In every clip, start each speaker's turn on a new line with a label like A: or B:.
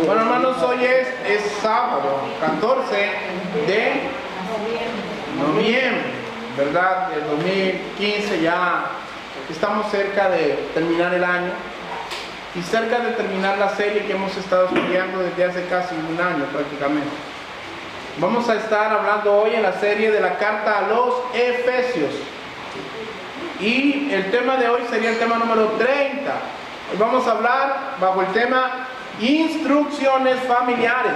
A: Bueno, hermanos, hoy es sábado 14 de noviembre, ¿verdad? Del 2015, ya estamos cerca de terminar el año y cerca de terminar la serie que hemos estado estudiando desde hace casi un año prácticamente. Vamos a estar hablando hoy en la serie de la carta a los Efesios y el tema de hoy sería el tema número 30. Hoy vamos a hablar bajo el tema instrucciones familiares.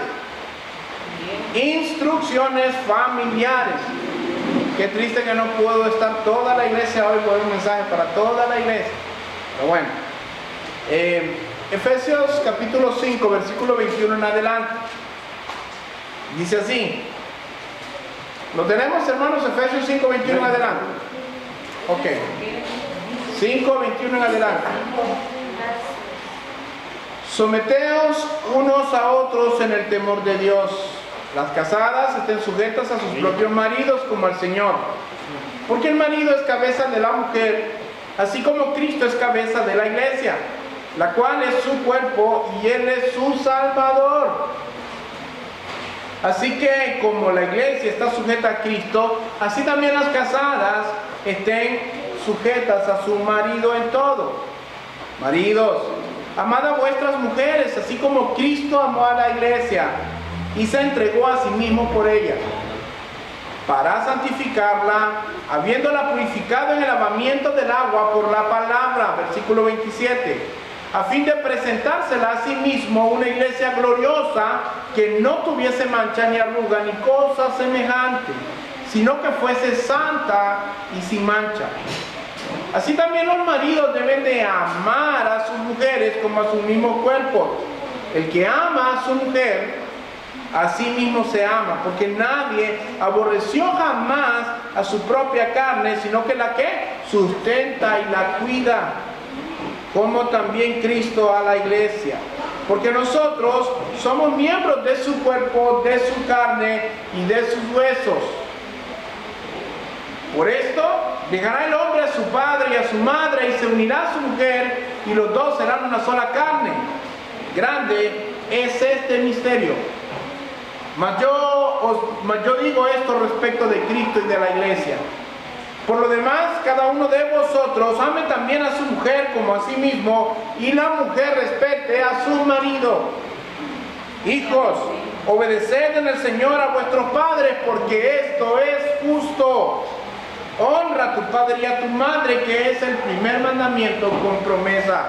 A: Instrucciones familiares. Qué triste que no pudo estar toda la iglesia hoy por un mensaje para toda la iglesia. Pero bueno, Efesios capítulo 5, versículo 21 en adelante. Dice así. ¿Lo tenemos, hermanos? Efesios 5, 21 en adelante. Ok. 5, 21 en adelante. Someteos unos a otros en el temor de Dios. Las casadas estén sujetas a sus propios maridos como al Señor. Porque el marido es cabeza de la mujer, así como Cristo es cabeza de la iglesia, la cual es su cuerpo y Él es su Salvador. Así que como la iglesia está sujeta a Cristo, así también las casadas estén sujetas a su marido en todo. Maridos, amad a vuestras mujeres, así como Cristo amó a la iglesia y se entregó a sí mismo por ella, para santificarla, habiéndola purificado en el lavamiento del agua por la palabra, versículo 27, a fin de presentársela a sí mismo una iglesia gloriosa, que no tuviese mancha ni arruga ni cosa semejante, sino que fuese santa y sin mancha. Así también los maridos deben de amar a sus mujeres como a su mismo cuerpo. El que ama a su mujer, a sí mismo se ama, porque nadie aborreció jamás a su propia carne, sino que la que sustenta y la cuida, como también Cristo a la iglesia. Porque nosotros somos miembros de su cuerpo, de su carne y de sus huesos. Por esto, dejará el hombre a su padre y a su madre y se unirá a su mujer y los dos serán una sola carne. Grande es este misterio. Mas yo digo esto respecto de Cristo y de la iglesia. Por lo demás, cada uno de vosotros ame también a su mujer como a sí mismo, y la mujer respete a su marido. Hijos, obedeced en el Señor a vuestros padres, porque esto es justo. Honra a tu padre y a tu madre, que es el primer mandamiento con promesa,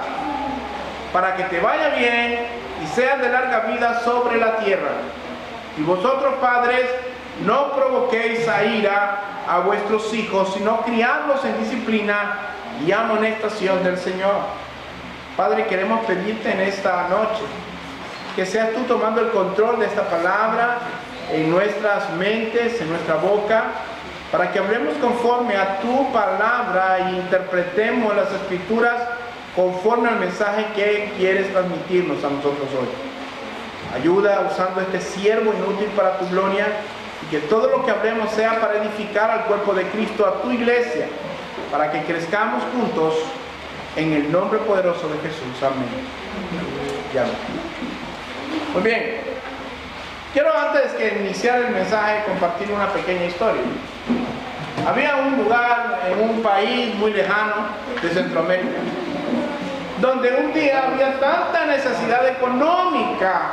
A: para que te vaya bien y seas de larga vida sobre la tierra. Y vosotros, padres, no provoquéis a ira a vuestros hijos, sino criadlos en disciplina y amonestación del Señor. Padre, queremos pedirte en esta noche que seas tú tomando el control de esta palabra en nuestras mentes, en nuestra boca, para que hablemos conforme a tu palabra e interpretemos las escrituras conforme al mensaje que quieres transmitirnos a nosotros hoy. Ayuda usando este siervo inútil para tu gloria, y que todo lo que hablemos sea para edificar al cuerpo de Cristo, a tu iglesia, para que crezcamos juntos en el nombre poderoso de Jesús. Amén. Ya. Muy bien. Quiero, antes que iniciar el mensaje, compartir una pequeña historia. Había un lugar en un país muy lejano de Centroamérica, donde un día había tanta necesidad económica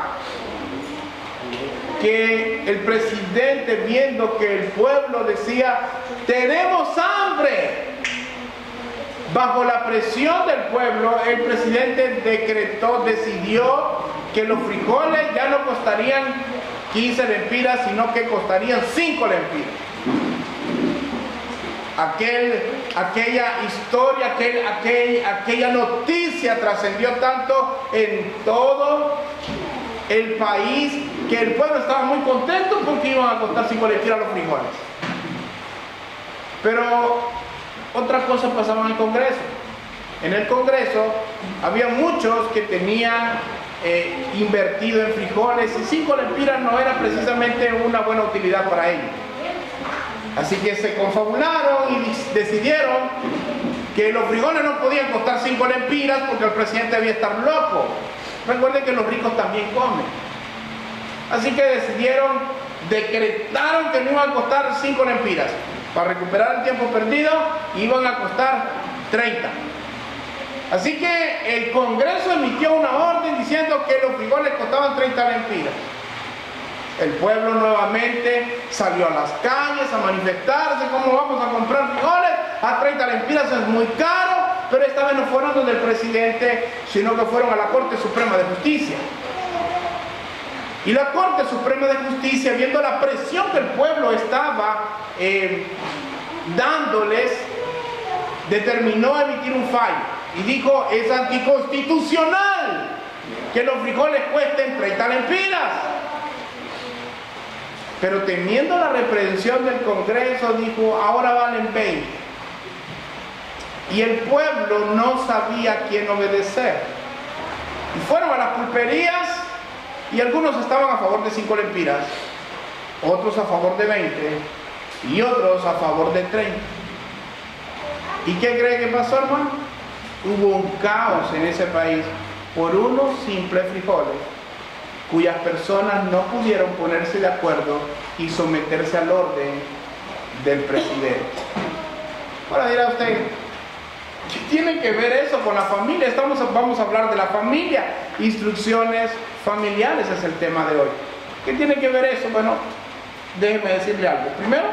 A: que el presidente, viendo que el pueblo decía, tenemos hambre, bajo la presión del pueblo, el presidente decidió que los frijoles ya no costarían 15 lempiras, sino que costarían 5 lempiras. Aquella historia, aquella noticia trascendió tanto en todo el país, que el pueblo estaba muy contento porque iban a costar 5 lempiras los frijoles. Pero otra cosa pasaba en el Congreso. En el Congreso había muchos que tenían invertido en frijoles, y 5 lempiras no era precisamente una buena utilidad para ellos. Así que se confabularon y decidieron que los frijoles no podían costar 5 lempiras porque el presidente debía estar loco. Recuerden que los ricos también comen. Así que decretaron que no iban a costar 5 lempiras. Para recuperar el tiempo perdido, iban a costar 30. Así que el Congreso emitió una orden diciendo que los frijoles costaban 30 lempiras. El pueblo nuevamente salió a las calles a manifestarse. ¿Cómo vamos a comprar frijoles? A 30 lempiras es muy caro. Pero esta vez no fueron donde el presidente, sino que fueron a la Corte Suprema de Justicia. Y la Corte Suprema de Justicia, viendo la presión que el pueblo estaba dándoles, determinó emitir un fallo. Y dijo, es anticonstitucional que los frijoles cuesten 30 lempiras. Pero temiendo la reprensión del Congreso, dijo, ahora valen 20. Y el pueblo no sabía a quién obedecer. Y fueron a las pulperías, y algunos estaban a favor de 5 lempiras, otros a favor de 20, y otros a favor de 30. ¿Y qué cree que pasó, hermano? Hubo un caos en ese país por unos simples frijoles, cuyas personas no pudieron ponerse de acuerdo y someterse al orden del presidente. Ahora dirá usted, ¿qué tiene que ver eso con la familia? Vamos a hablar de la familia. Instrucciones familiares es el tema de hoy. ¿Qué tiene que ver eso? Bueno, déjeme decirle algo. Primero,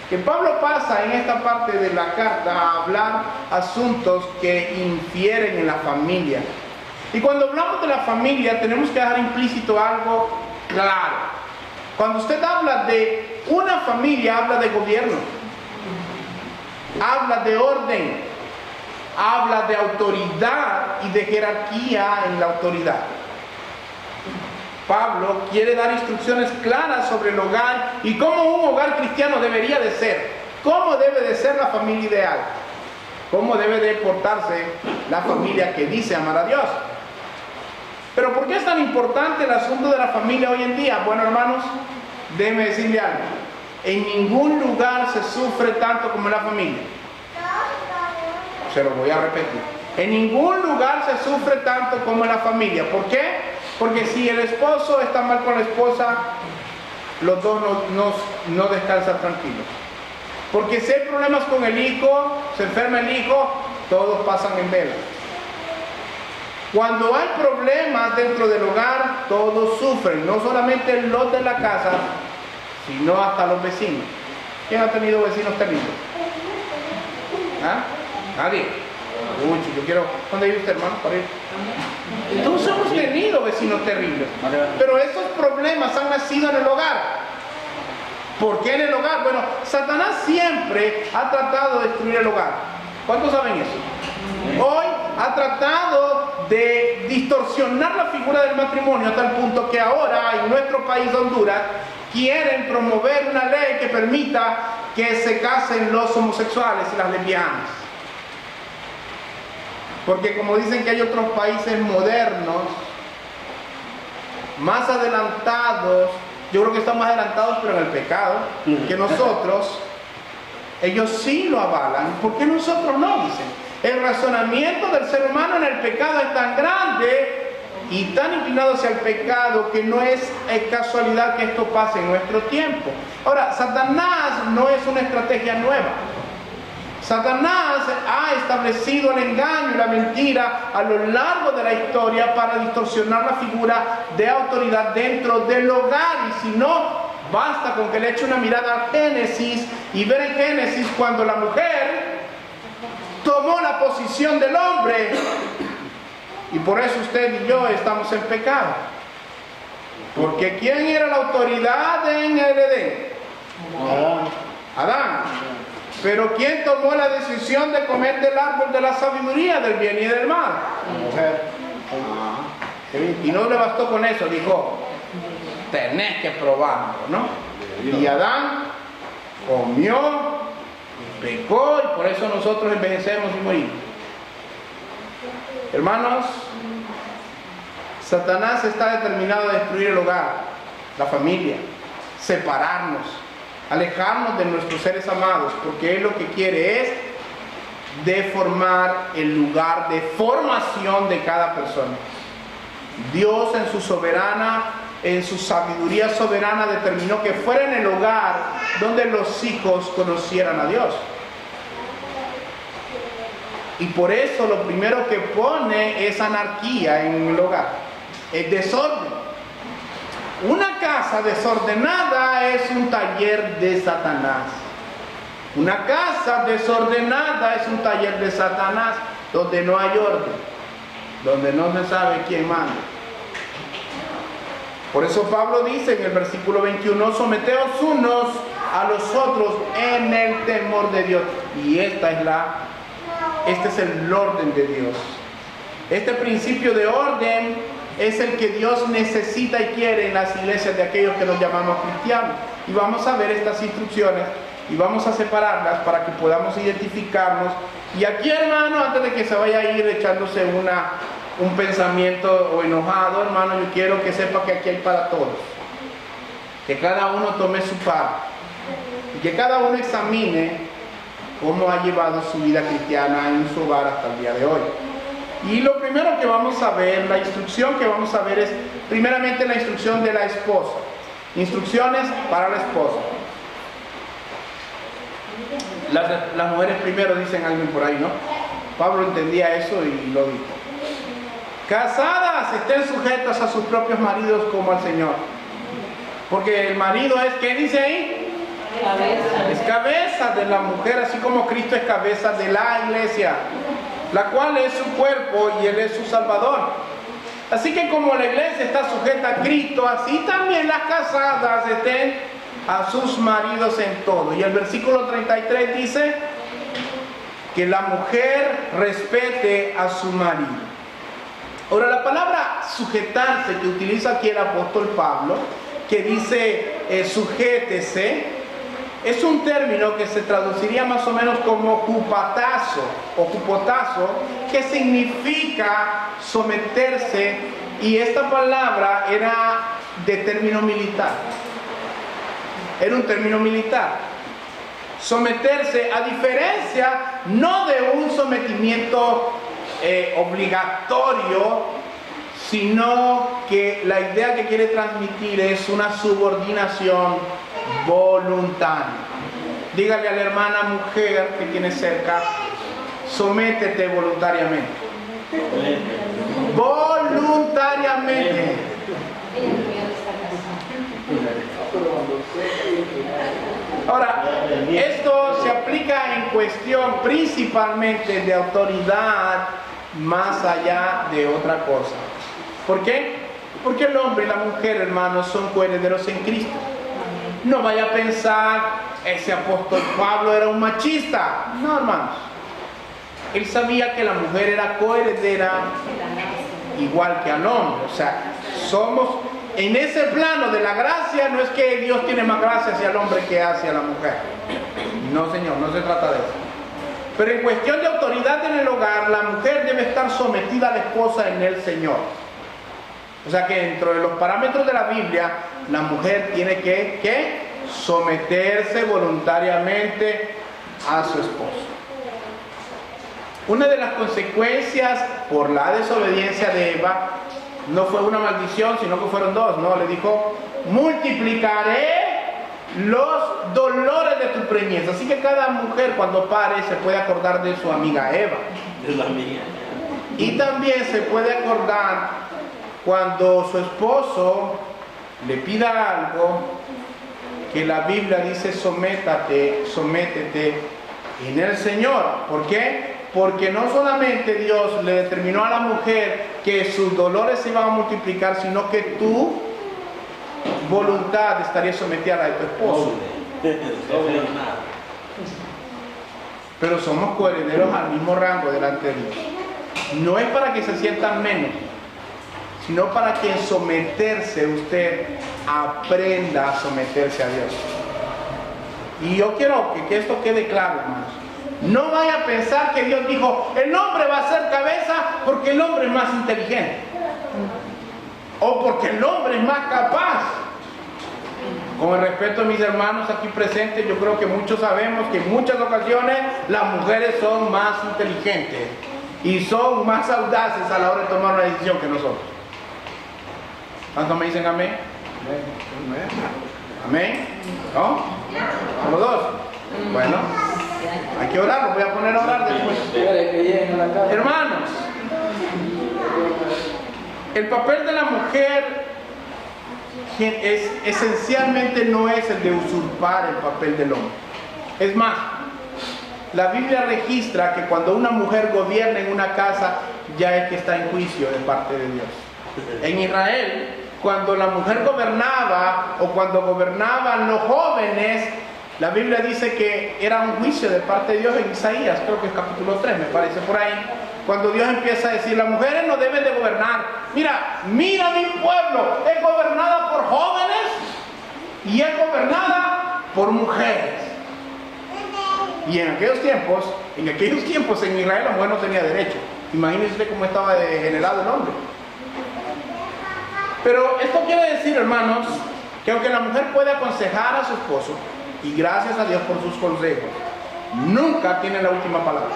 A: que Pablo pasa en esta parte de la carta a hablar asuntos que infieren en la familia. Y cuando hablamos de la familia tenemos que dejar implícito algo claro. Cuando usted habla de una familia, habla de gobierno, habla de orden, habla de autoridad y de jerarquía en la autoridad. Pablo quiere dar instrucciones claras sobre el hogar y cómo un hogar cristiano debería de ser, cómo debe de ser la familia ideal, cómo debe de portarse la familia que dice amar a Dios. Pero ¿por qué es tan importante el asunto de la familia hoy en día? Bueno, hermanos, déjenme decirle algo. En ningún lugar se sufre tanto como en la familia. Se lo voy a repetir. En ningún lugar se sufre tanto como en la familia. ¿Por qué? Porque si el esposo está mal con la esposa, los dos no descansan tranquilos. Porque si hay problemas con el hijo, se enferma el hijo, todos pasan en vela. Cuando hay problemas dentro del hogar, todos sufren, no solamente los de la casa, sino hasta los vecinos. ¿Quién ha tenido vecinos terribles? ¿Ah? Nadie. Uy, yo quiero... ¿Dónde vive usted, hermano? Para ir. Todos hemos tenido vecinos terribles. Pero esos problemas han nacido en el hogar. ¿Por qué en el hogar? Bueno, Satanás siempre ha tratado de destruir el hogar. ¿Cuántos saben eso? Hoy ha tratado de distorsionar la figura del matrimonio a tal punto que ahora en nuestro país, Honduras, quieren promover una ley que permita que se casen los homosexuales y las lesbianas. Porque como dicen que hay otros países modernos, más adelantados, yo creo que están más adelantados pero en el pecado que nosotros, ellos sí lo avalan. ¿Por qué nosotros no? Dicen. El razonamiento del ser humano en el pecado es tan grande y tan inclinado hacia el pecado que no es casualidad que esto pase en nuestro tiempo. Ahora, Satanás no es una estrategia nueva. Satanás ha establecido el engaño y la mentira a lo largo de la historia para distorsionar la figura de autoridad dentro del hogar. Y si no, basta con que le eche una mirada a Génesis y ver en Génesis cuando la mujer tomó la posición del hombre. Y por eso usted y yo estamos en pecado. Porque ¿quién era la autoridad en el Edén? Adán. Pero ¿quién tomó la decisión de comer del árbol de la sabiduría, del bien y del mal? Y no le bastó con eso, dijo, tenés que probarlo, ¿no? Y Adán comió, pecó, y por eso nosotros envejecemos y morimos. Hermanos, Satanás está determinado a destruir el hogar, la familia, separarnos, alejarnos de nuestros seres amados, porque él lo que quiere es de formar el lugar de formación de cada persona. Dios en su sabiduría soberana determinó que fuera en el hogar donde los hijos conocieran a Dios. Y por eso lo primero que pone es anarquía en el hogar, es desorden. Una casa desordenada es un taller de Satanás. Una casa desordenada es un taller de Satanás, donde no hay orden, donde no se sabe quién manda. Por eso Pablo dice en el versículo 21, someteos unos a los otros en el temor de Dios. Y este es el orden de Dios. Este principio de orden es el que Dios necesita y quiere en las iglesias de aquellos que nos llamamos cristianos. Y vamos a ver estas instrucciones y vamos a separarlas para que podamos identificarnos. Y aquí, hermano, antes de que se vaya a ir echándose un pensamiento o enojado, hermano, yo quiero que sepa que aquí hay para todos. Que cada uno tome su parte y que cada uno examine cómo ha llevado su vida cristiana en su hogar hasta el día de hoy. Y lo primero que vamos a ver, la instrucción que vamos a ver es primeramente la instrucción de la esposa. Instrucciones para la esposa. Las mujeres primero dicen algo por ahí, ¿no? Pablo entendía eso y lo dijo. Casadas, estén sujetas a sus propios maridos como al Señor. Porque el marido es, ¿qué dice ahí? Cabeza. Es cabeza de la mujer, así como Cristo es cabeza de la iglesia, la cual es su cuerpo y Él es su Salvador. Así que como la iglesia está sujeta a Cristo, así también las casadas estén a sus maridos en todo. Y el versículo 33 dice que la mujer respete a su marido. Ahora, la palabra sujetarse que utiliza aquí el apóstol Pablo, que dice sujétese, es un término que se traduciría más o menos como cupatazo o cupotazo, que significa someterse, y esta palabra era de término militar. Era un término militar. Someterse, a diferencia no de un sometimiento obligatorio, sino que la idea que quiere transmitir es una subordinación voluntaria. Dígale a la hermana mujer que tiene cerca, sométete voluntariamente. Voluntariamente. Ahora, esto se aplica en cuestión principalmente de autoridad, más allá de otra cosa. ¿Por qué? Porque el hombre y la mujer, hermanos, son coherederos en Cristo. No vaya a pensar, ese apóstol Pablo era un machista. No, hermanos. Él sabía que la mujer era coheredera igual que al hombre. O sea, somos en ese plano de la gracia. No es que Dios tiene más gracia hacia el hombre que hacia la mujer. No, Señor, no se trata de eso. Pero en cuestión de autoridad en el hogar, la mujer debe estar sometida a la esposa en el Señor. O sea que dentro de los parámetros de la Biblia, la mujer tiene que someterse voluntariamente a su esposo. Una de las consecuencias por la desobediencia de Eva no fue una maldición, sino que fueron dos. No, le dijo, multiplicaré los dolores de tu preñez. Así que cada mujer cuando pare se puede acordar de su amiga Eva.
B: De la mía.
A: Y también se puede acordar cuando su esposo le pida algo, que la Biblia dice sométete en el Señor. ¿Por qué? Porque no solamente Dios le determinó a la mujer que sus dolores se iban a multiplicar, sino que tu voluntad estaría sometida a la de tu esposo. Pero somos coherederos al mismo rango delante de Dios. No es para que se sientan menos, sino para que en someterse usted aprenda a someterse a Dios. Y yo quiero que esto quede claro, hermanos. No vaya a pensar que Dios dijo, el hombre va a ser cabeza porque el hombre es más inteligente. O porque el hombre es más capaz. Con el respeto de mis hermanos aquí presentes, yo creo que muchos sabemos que en muchas ocasiones las mujeres son más inteligentes y son más audaces a la hora de tomar una decisión que nosotros. ¿Cuántos me dicen amén? ¿Amén? ¿No? ¿Los dos? Bueno, hay que orar, los voy a poner a orar después. Hermanos, el papel de la mujer esencialmente no es el de usurpar el papel del hombre. Es más, la Biblia registra que cuando una mujer gobierna en una casa, ya es que está en juicio de parte de Dios. En Israel, cuando la mujer gobernaba o cuando gobernaban los jóvenes, la Biblia dice que era un juicio de parte de Dios en Isaías, creo que es capítulo 3, me parece por ahí, cuando Dios empieza a decir, las mujeres no deben de gobernar. Mira mi pueblo, es gobernada por jóvenes y es gobernada por mujeres. Y en aquellos tiempos en Israel la mujer no tenía derecho. Imagínense cómo estaba degenerado el hombre. Pero esto quiere decir, hermanos, que aunque la mujer puede aconsejar a su esposo, y gracias a Dios por sus consejos, nunca tiene la última palabra.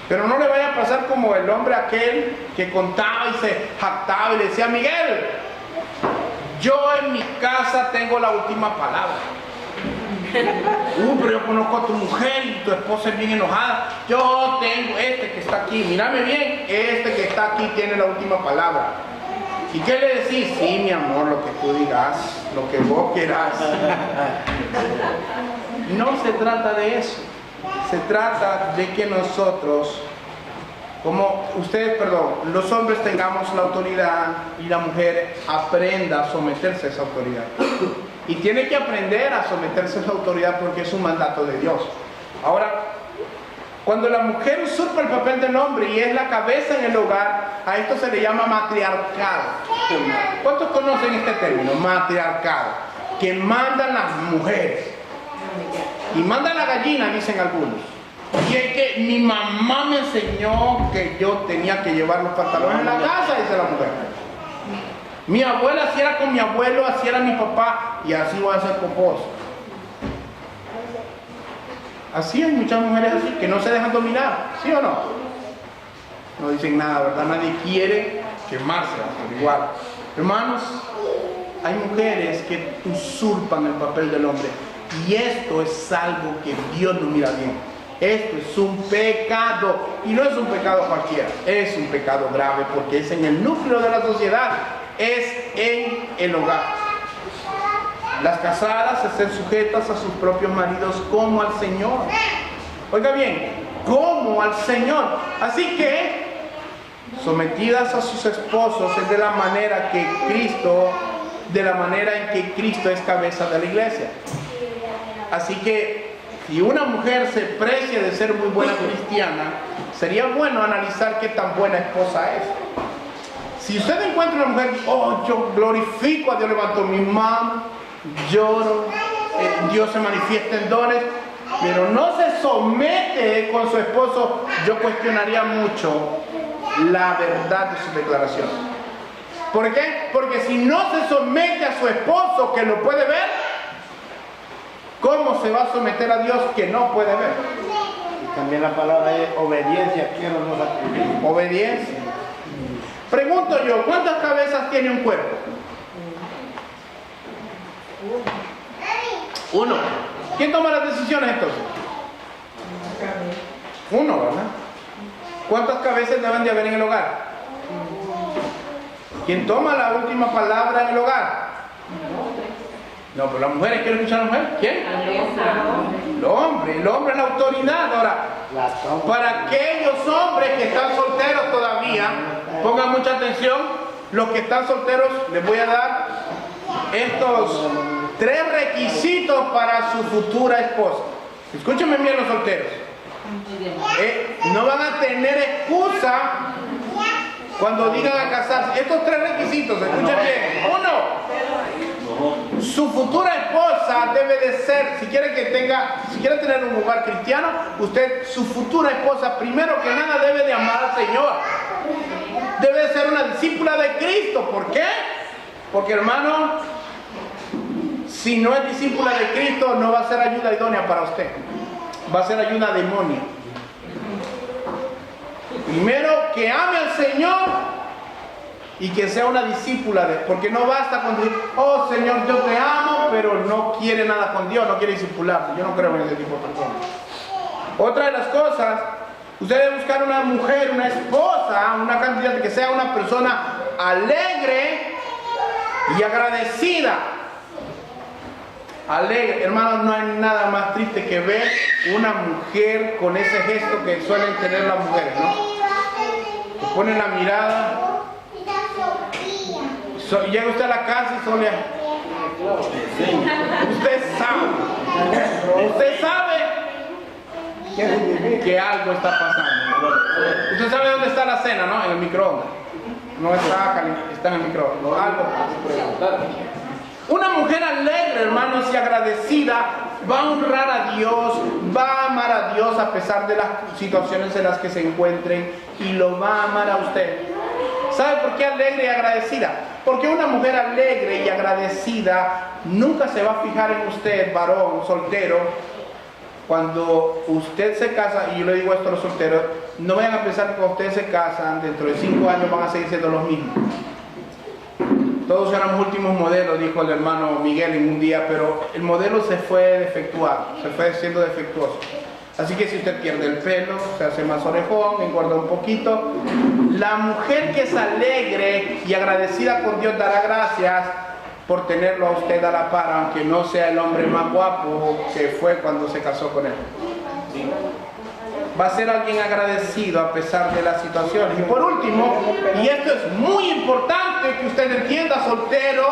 A: Pero no le vaya a pasar como el hombre aquel que contaba y se jactaba y le decía, Miguel, yo en mi casa tengo la última palabra. Pero yo conozco a tu mujer y tu esposa es bien enojada. Yo tengo este que está aquí, mírame bien, este que está aquí tiene la última palabra. ¿Y qué le decís? Sí, mi amor, lo que tú digas, lo que vos quieras. No se trata de eso. Se trata de que nosotros, los hombres tengamos la autoridad y la mujer aprenda a someterse a esa autoridad. Y tiene que aprender a someterse a esa autoridad porque es un mandato de Dios. Ahora, cuando la mujer usurpa el papel del hombre y es la cabeza en el hogar, a esto se le llama matriarcado. ¿Cuántos conocen este término? Matriarcado. Que mandan las mujeres. Y manda la gallina, dicen algunos. Y es que mi mamá me enseñó que yo tenía que llevar los pantalones en la casa, dice la mujer. Mi abuela así era con mi abuelo, así era mi papá, y así voy a ser con vos. Así hay muchas mujeres así, que no se dejan dominar, ¿sí o no? No dicen nada, ¿verdad? Nadie quiere quemarse, pero igual. Hermanos, hay mujeres que usurpan el papel del hombre. Y esto es algo que Dios no mira bien. Esto es un pecado. Y no es un pecado cualquiera. Es un pecado grave porque es en el núcleo de la sociedad. Es en el hogar. Las casadas estén sujetas a sus propios maridos como al Señor. Oiga bien, como al Señor. Así que, sometidas a sus esposos es de la manera en que Cristo es cabeza de la iglesia. Así que, si una mujer se precia de ser muy buena cristiana, sería bueno analizar qué tan buena esposa es. Si usted encuentra una mujer, yo glorifico a Dios, levanto mi mano, lloro, Dios se manifiesta en dones, pero no se somete con su esposo, yo cuestionaría mucho la verdad de sus declaraciones. ¿Por qué? Porque si no se somete a su esposo que lo puede ver, ¿cómo se va a someter a Dios que no puede ver?
B: Y también la palabra es obediencia, quiero no sacrificio.
A: Obediencia. Pregunto yo, ¿cuántas cabezas tiene un cuerpo? Uno. ¿Quién toma las decisiones entonces? Uno, ¿verdad? ¿Cuántas cabezas deben de haber en el hogar? ¿Quién toma la última palabra en el hogar? No, pero las mujeres, ¿quieren escuchar a la mujer? ¿Quién? El hombre es la autoridad. Ahora, para aquellos hombres que están solteros todavía, pongan mucha atención, los que están solteros, les voy a dar estos 3 requisitos para su futura esposa. Escúchenme bien los solteros. No van a tener excusa cuando digan a casarse. Estos 3 requisitos, escuchen bien. 1. Su futura esposa debe de ser, si quiere tener un hogar cristiano, su futura esposa, primero que nada, debe de amar al Señor. Debe de ser una discípula de Cristo. ¿Por qué? Porque hermano, si no es discípula de Cristo, no va a ser ayuda idónea para usted. Va a ser ayuda demonia. Primero, que ame al Señor y que sea una discípula de... Porque no basta con decir, oh Señor, yo te amo, pero no quiere nada con Dios, no quiere discipularse. Yo no creo en ese tipo de personas. Otra de las cosas, usted debe buscar una mujer, una esposa, una candidata que sea una persona alegre y agradecida. Alegre, hermanos, no hay nada más triste que ver una mujer con ese gesto que suelen tener las mujeres, ¿no? Que ponen la mirada, llega usted a la casa y solo usted sabe que algo está pasando. Usted sabe dónde está la cena, ¿no? En el microondas. No está caliente, está en el microondas. Algo pasa. Una mujer alegre, hermanos, y agradecida va a honrar a Dios, va a amar a Dios a pesar de las situaciones en las que se encuentren y lo va a amar a usted. ¿Sabe por qué alegre y agradecida? Porque una mujer alegre y agradecida nunca se va a fijar en usted, varón, soltero. Cuando usted se casa, y yo le digo esto a los solteros, no vayan a pensar que cuando ustedes se casan, dentro de 5 años van a seguir siendo los mismos. Todos éramos últimos modelos, dijo el hermano Miguel en un día, pero el modelo se fue defectuando, se fue siendo defectuoso. Así que si usted pierde el pelo, se hace más orejón, engorda un poquito. La mujer que es alegre y agradecida con Dios dará gracias por tenerlo a usted a la par, aunque no sea el hombre más guapo que fue cuando se casó con él. ¿Sí? Va a ser alguien agradecido a pesar de las situaciones. Y por último, y esto es muy importante que usted entienda, soltero,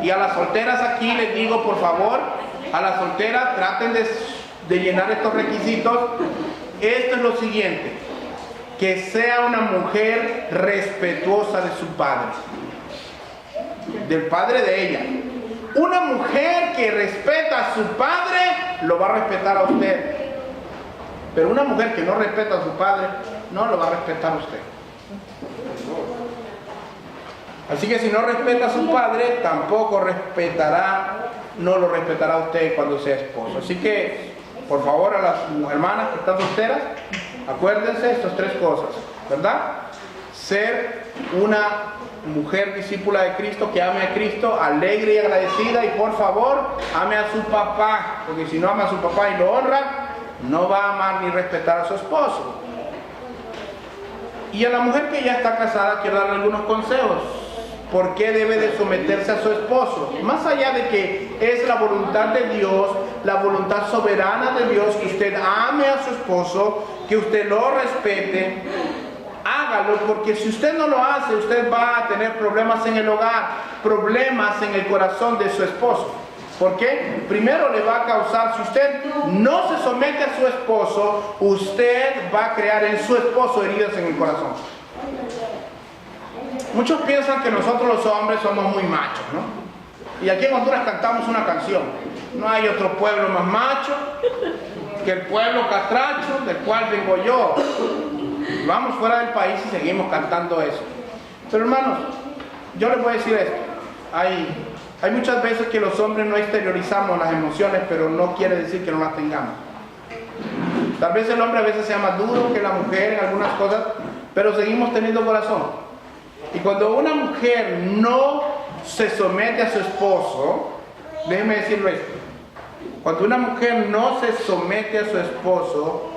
A: y a las solteras aquí les digo, por favor, a las solteras traten de llenar estos requisitos. Esto es lo siguiente: que sea una mujer respetuosa de su padre, del padre de ella. Una mujer que respeta a su padre lo va a respetar a usted. Pero una mujer que no respeta a su padre no lo va a respetar a usted. Así que si no respeta a su padre, tampoco no lo respetará a usted cuando sea esposo. Así que, por favor, a las hermanas que están solteras, acuérdense de estas 3 cosas, ¿verdad? Ser una mujer discípula de Cristo, que ame a Cristo, alegre y agradecida, y por favor, ame a su papá, porque si no ama a su papá y lo honra, no va a amar ni respetar a su esposo. Y a la mujer que ya está casada, quiero darle algunos consejos. ¿Por qué debe de someterse a su esposo? Más allá de que es la voluntad de Dios, la voluntad soberana de Dios, que usted ame a su esposo, que usted lo respete, hágalo, porque si usted no lo hace, usted va a tener problemas en el hogar, problemas en el corazón de su esposo. ¿Por qué? Primero le va a causar, si usted no se somete a su esposo, usted va a crear en su esposo heridas en el corazón. Muchos piensan que nosotros los hombres somos muy machos, ¿no? Y aquí en Honduras cantamos una canción: no hay otro pueblo más macho que el pueblo catracho del cual vengo yo. Vamos fuera del país y seguimos cantando eso. Pero hermanos, yo les voy a decir esto: hay muchas veces que los hombres no exteriorizamos las emociones, pero no quiere decir que no las tengamos. Tal vez el hombre a veces sea más duro que la mujer en algunas cosas, pero seguimos teniendo corazón. Y cuando una mujer no se somete a su esposo, déjeme decirlo esto: cuando una mujer no se somete a su esposo,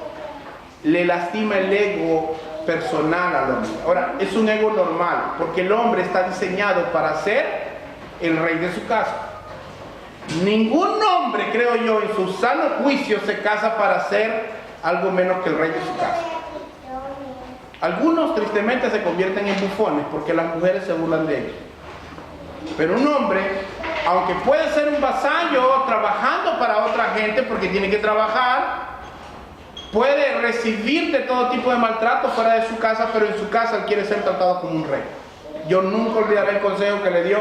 A: le lastima el ego personal al hombre. Ahora, es un ego normal, porque el hombre está diseñado para ser el rey de su casa. Ningún hombre, creo yo, en su sano juicio se casa para ser algo menos que el rey de su casa. Algunos tristemente se convierten en bufones porque las mujeres se burlan de ellos. Pero un hombre, aunque puede ser un vasallo trabajando para otra gente porque tiene que trabajar, puede recibir de todo tipo de maltrato fuera de su casa, pero en su casa él quiere ser tratado como un rey. Yo nunca olvidaré el consejo que le dio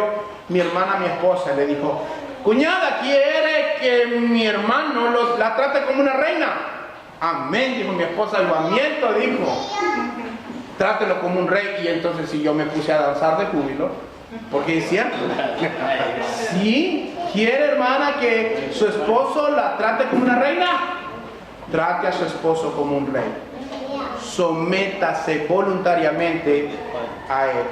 A: mi hermana a mi esposa. Le dijo: cuñada, ¿quiere que mi hermano la trate como una reina? Amén, dijo mi esposa. Avivamiento, dijo: trátelo como un rey. Y entonces si yo me puse a danzar de júbilo, Porque es cierto. Si quiere, hermana, que su esposo la trate como una reina, trate a su esposo como un rey. Sométase voluntariamente a él.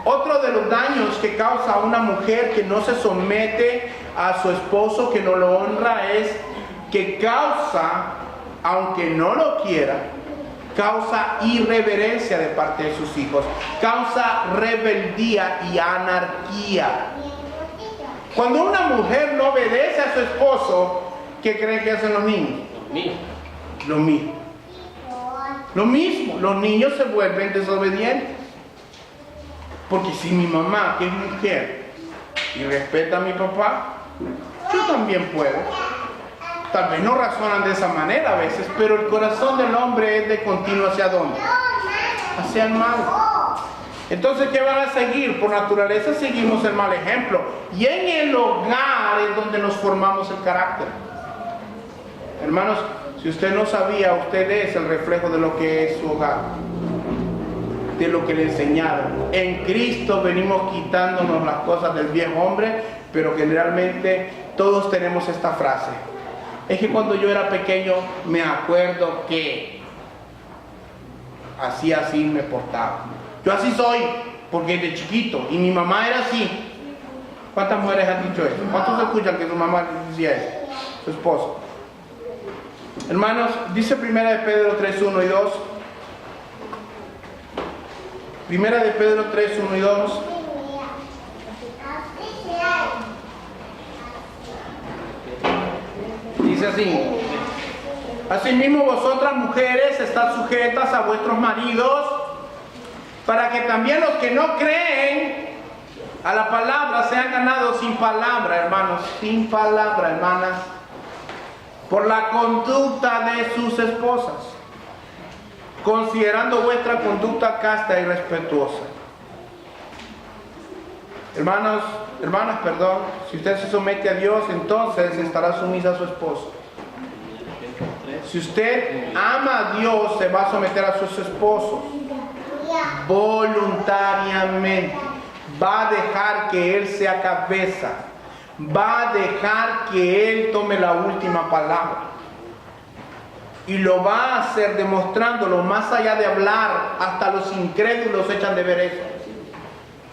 A: Otro de los daños que causa una mujer que no se somete a su esposo, que no lo honra, es que causa, aunque no lo quiera, causa irreverencia de parte de sus hijos, causa rebeldía y anarquía. Cuando una mujer no obedece a su esposo, ¿qué creen que hacen los niños? Lo mismo. Lo mismo, los niños se vuelven desobedientes. Porque si mi mamá, que es mujer, y respeta a mi papá, yo también puedo. Tal vez no razonan de esa manera a veces, pero el corazón del hombre es de continuo ¿hacia dónde? Hacia el mal. Entonces, ¿qué van a seguir? Por naturaleza seguimos el mal ejemplo. Y en el hogar es donde nos formamos el carácter. Hermanos, si usted no sabía, usted es el reflejo de lo que es su hogar, de lo que le enseñaron. En Cristo venimos quitándonos las cosas del viejo hombre, pero generalmente todos tenemos esta frase. Es que cuando yo era pequeño me acuerdo que así me portaba. Yo así soy, porque de chiquito, y mi mamá era así. ¿Cuántas mujeres han dicho eso? ¿Cuántos escuchan que su mamá decía eso? Su esposo. Hermanos, dice 1 de Pedro 3, 1 y 2. 1 de Pedro 3, 1 y 2. Dice así: asimismo vosotras mujeres estad sujetas a vuestros maridos, para que también los que no creen a la palabra sean ganados sin palabra, hermanos, sin palabra, hermanas, por la conducta de sus esposas, considerando vuestra conducta casta y respetuosa. Hermanas, si usted se somete a Dios, entonces estará sumisa a su esposo. Si usted ama a Dios, se va a someter a sus esposos voluntariamente. Va a dejar que Él sea cabeza. Va a dejar que Él tome la última palabra. Y lo va a hacer demostrándolo más allá de hablar. Hasta los incrédulos echan de ver eso.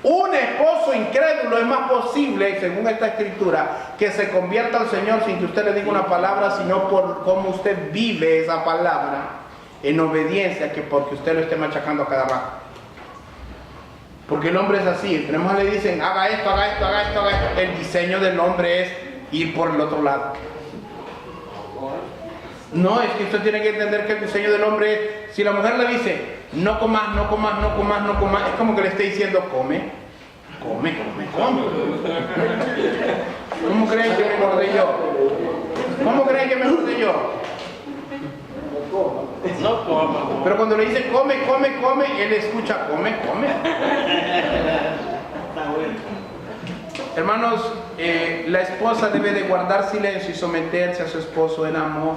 A: Un esposo incrédulo es más posible, según esta escritura, que se convierta al Señor sin que usted le diga una palabra, sino por cómo usted vive esa palabra en obediencia, que porque usted lo esté machacando a cada rato. Porque el hombre es así. Entre más le dicen haga esto, haga esto, haga esto, haga esto, el diseño del hombre es ir por el otro lado. No, es que usted tiene que entender que el diseño del hombre es, si la mujer le dice no comas, no comas, no comas, no comas, es como que le esté diciendo come. ¿Cómo creen que me engordé yo? ¿Cómo creen que me engordé yo?
B: No coma.
A: Pero cuando le dice come, él escucha come. Hermanos, la esposa debe de guardar silencio y someterse a su esposo en amor,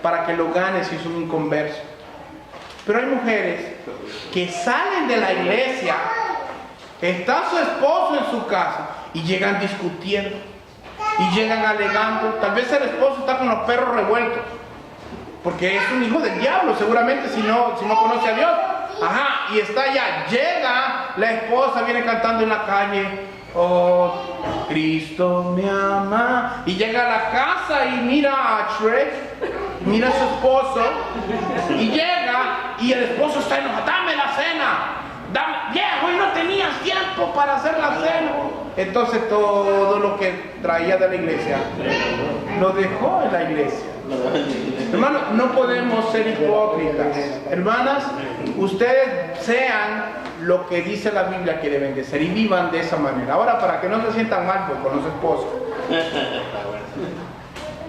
A: para que lo gane si es un inconverso. Pero hay mujeres que salen de la iglesia, está su esposo en su casa y llegan discutiendo y llegan alegando. Tal vez el esposo está con los perros revueltos porque es un hijo del diablo seguramente, si no conoce a Dios. Y está allá, llega la esposa, viene cantando en la calle, oh, Cristo me ama, y llega a la casa y mira a Shrek, mira a su esposo, y llega, y el esposo está enojado, dame la cena, viejo, y no tenías tiempo para hacer la cena. Entonces todo lo que traía de la iglesia, lo dejó en la iglesia. Hermanos, no podemos ser hipócritas. Hermanas, ustedes sean lo que dice la Biblia que deben de ser y vivan de esa manera. Ahora, para que no se sientan mal pues, con los esposos.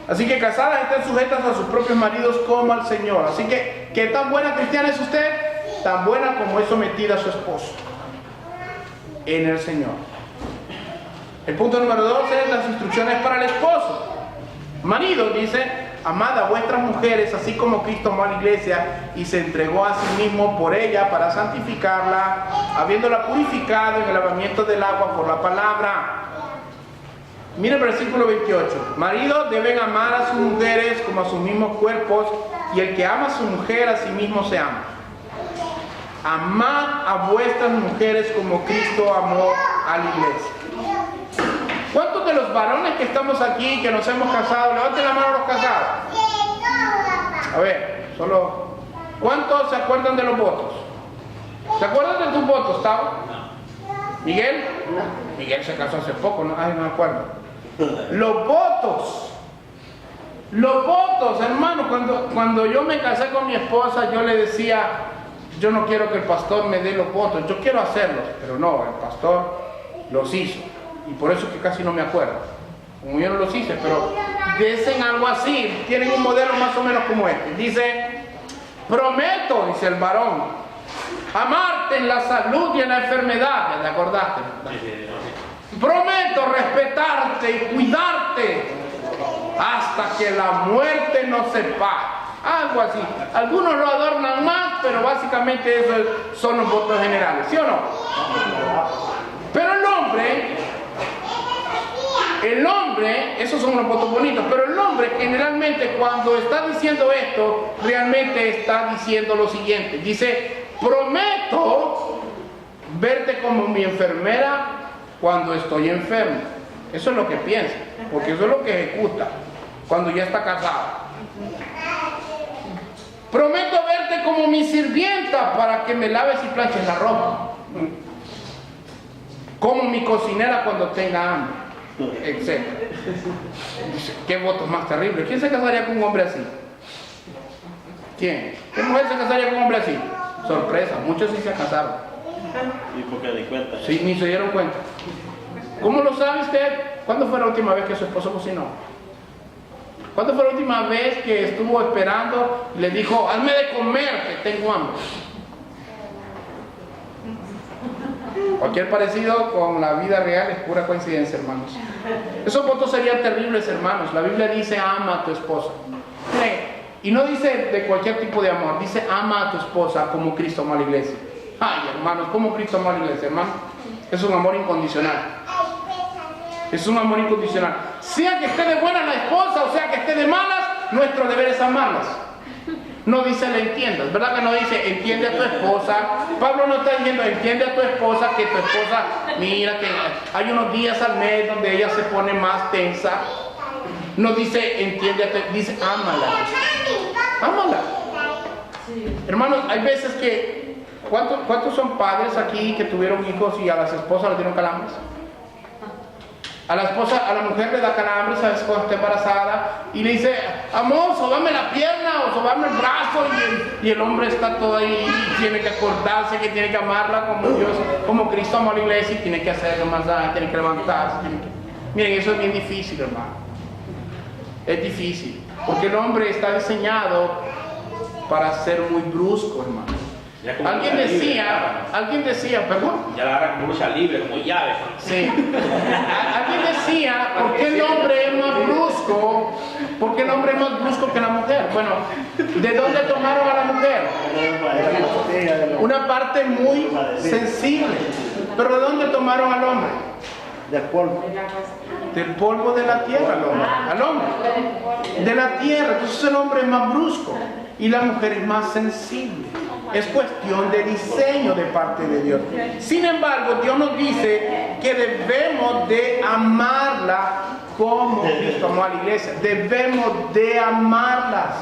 A: Así que casadas estén sujetas a sus propios maridos como al Señor. Así que, ¿qué tan buena cristiana es usted? Tan buena como es sometida a su esposo en el Señor. El punto número 2 es las instrucciones para el esposo. Maridos, dice, amad a vuestras mujeres, así como Cristo amó a la iglesia y se entregó a sí mismo por ella para santificarla, habiéndola purificado en el lavamiento del agua por la palabra. Mire el versículo 28. Maridos deben amar a sus mujeres como a sus mismos cuerpos, y el que ama a su mujer a sí mismo se ama. Amad a vuestras mujeres como Cristo amó a la iglesia. ¿Cuántos de los varones que estamos aquí, que nos hemos casado, levanten la mano a los casados? A ver, solo, ¿cuántos se acuerdan de los votos? ¿Se acuerdan de tus votos, Tavo? ¿Miguel? Miguel se casó hace poco, ¿no? Ay, no me acuerdo. Los votos, hermano, cuando yo me casé con mi esposa, yo le decía, yo no quiero que el pastor me dé los votos, yo quiero hacerlos, pero no, el pastor los hizo. Y por eso es que casi no me acuerdo. Como yo no los hice, pero dicen algo así. Tienen un modelo más o menos como este. Dice, prometo, dice el varón, amarte en la salud y en la enfermedad. ¿Ya te acordaste? Prometo respetarte y cuidarte hasta que la muerte nos separe. Algo así. Algunos lo adornan más, pero básicamente esos son los votos generales. ¿Sí o no? Pero el hombre, esos son unos votos bonitos, pero el hombre generalmente cuando está diciendo esto, realmente está diciendo lo siguiente. Dice, prometo verte como mi enfermera cuando estoy enfermo. Eso es lo que piensa, porque eso es lo que ejecuta cuando ya está casado. Prometo verte como mi sirvienta para que me laves y planches la ropa. Como mi cocinera cuando tenga hambre, etc. ¿Qué votos más terribles? ¿Quién se casaría con un hombre así? ¿Quién? ¿Qué mujer se casaría con un hombre así? Sorpresa, muchos sí se casaron.
C: ¿Y por qué di cuenta?
A: Sí, ni se dieron cuenta. ¿Cómo lo sabe usted? ¿Cuándo fue la última vez que su esposo cocinó? ¿Cuándo fue la última vez que estuvo esperando y le dijo, hazme de comer, que tengo hambre? Cualquier parecido con la vida real es pura coincidencia, hermanos. Esos votos serían terribles, hermanos. La Biblia dice, ama a tu esposa. Y no dice de cualquier tipo de amor, dice, ama a tu esposa como Cristo amó a la iglesia. Ay, hermanos, ¿cómo Cristo amó a la iglesia, hermano? Es un amor incondicional. Es un amor incondicional. Sea que esté de buenas la esposa o sea que esté de malas, nuestro deber es amarlas. No dice le entiendas, ¿verdad que no dice entiende a tu esposa? Pablo no está diciendo entiende a tu esposa, que tu esposa, mira que hay unos días al mes donde ella se pone más tensa. No dice entiende a tu, dice ámala. Ámala. Hermanos, hay veces que, ¿cuántos son padres aquí que tuvieron hijos y a las esposas les dieron calambres? A la esposa, a la mujer le da calambre, ¿sabes? Cuando está embarazada y le dice, amor, sobame la pierna o sobame el brazo, y el hombre está todo ahí y tiene que acordarse que tiene que amarla como Dios, como Cristo amó a la iglesia, y tiene que hacerlo más, tiene que levantarse. Miren, eso es bien difícil, hermano. Es difícil, porque el hombre está diseñado para ser muy brusco, hermano. Alguien decía, perdón.
C: Ya la agarra como lucha libre, como llave.
A: Sí. Alguien decía, ¿por qué el hombre es más brusco? ¿Por qué el hombre es más brusco que la mujer? Bueno, ¿de dónde tomaron a la mujer? Una parte muy sensible. ¿Pero de dónde tomaron al hombre?
B: Del polvo.
A: Del polvo de la tierra al hombre. De la tierra. Entonces el hombre es más brusco y la mujer es más sensible. Es cuestión de diseño de parte de Dios. Sin embargo, Dios nos dice que debemos de amarla como Cristo amó a la iglesia. Debemos de amarlas.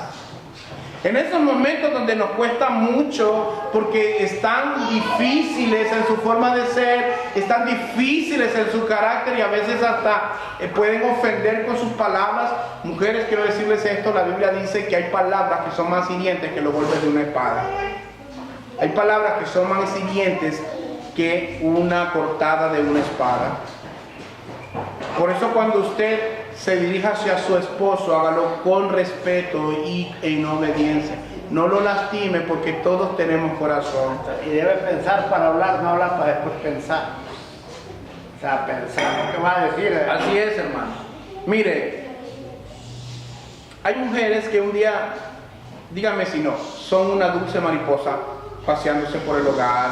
A: En esos momentos donde nos cuesta mucho, porque están difíciles en su forma de ser, están difíciles en su carácter y a veces hasta pueden ofender con sus palabras. Mujeres, quiero decirles esto, la Biblia dice que hay palabras que son más hirientes que los golpes de una espada. Hay palabras que son más hirientes que una cortada de una espada. Por eso cuando usted se dirija hacia su esposo, hágalo con respeto y en obediencia. No lo lastime, porque todos tenemos corazón.
B: Y debe pensar para hablar, no hablar para después pensar. O sea, pensar lo que va a decir.
A: Así es, hermano. Mire, Hay mujeres que un día, dígame si no, son una dulce mariposa paseándose por el hogar.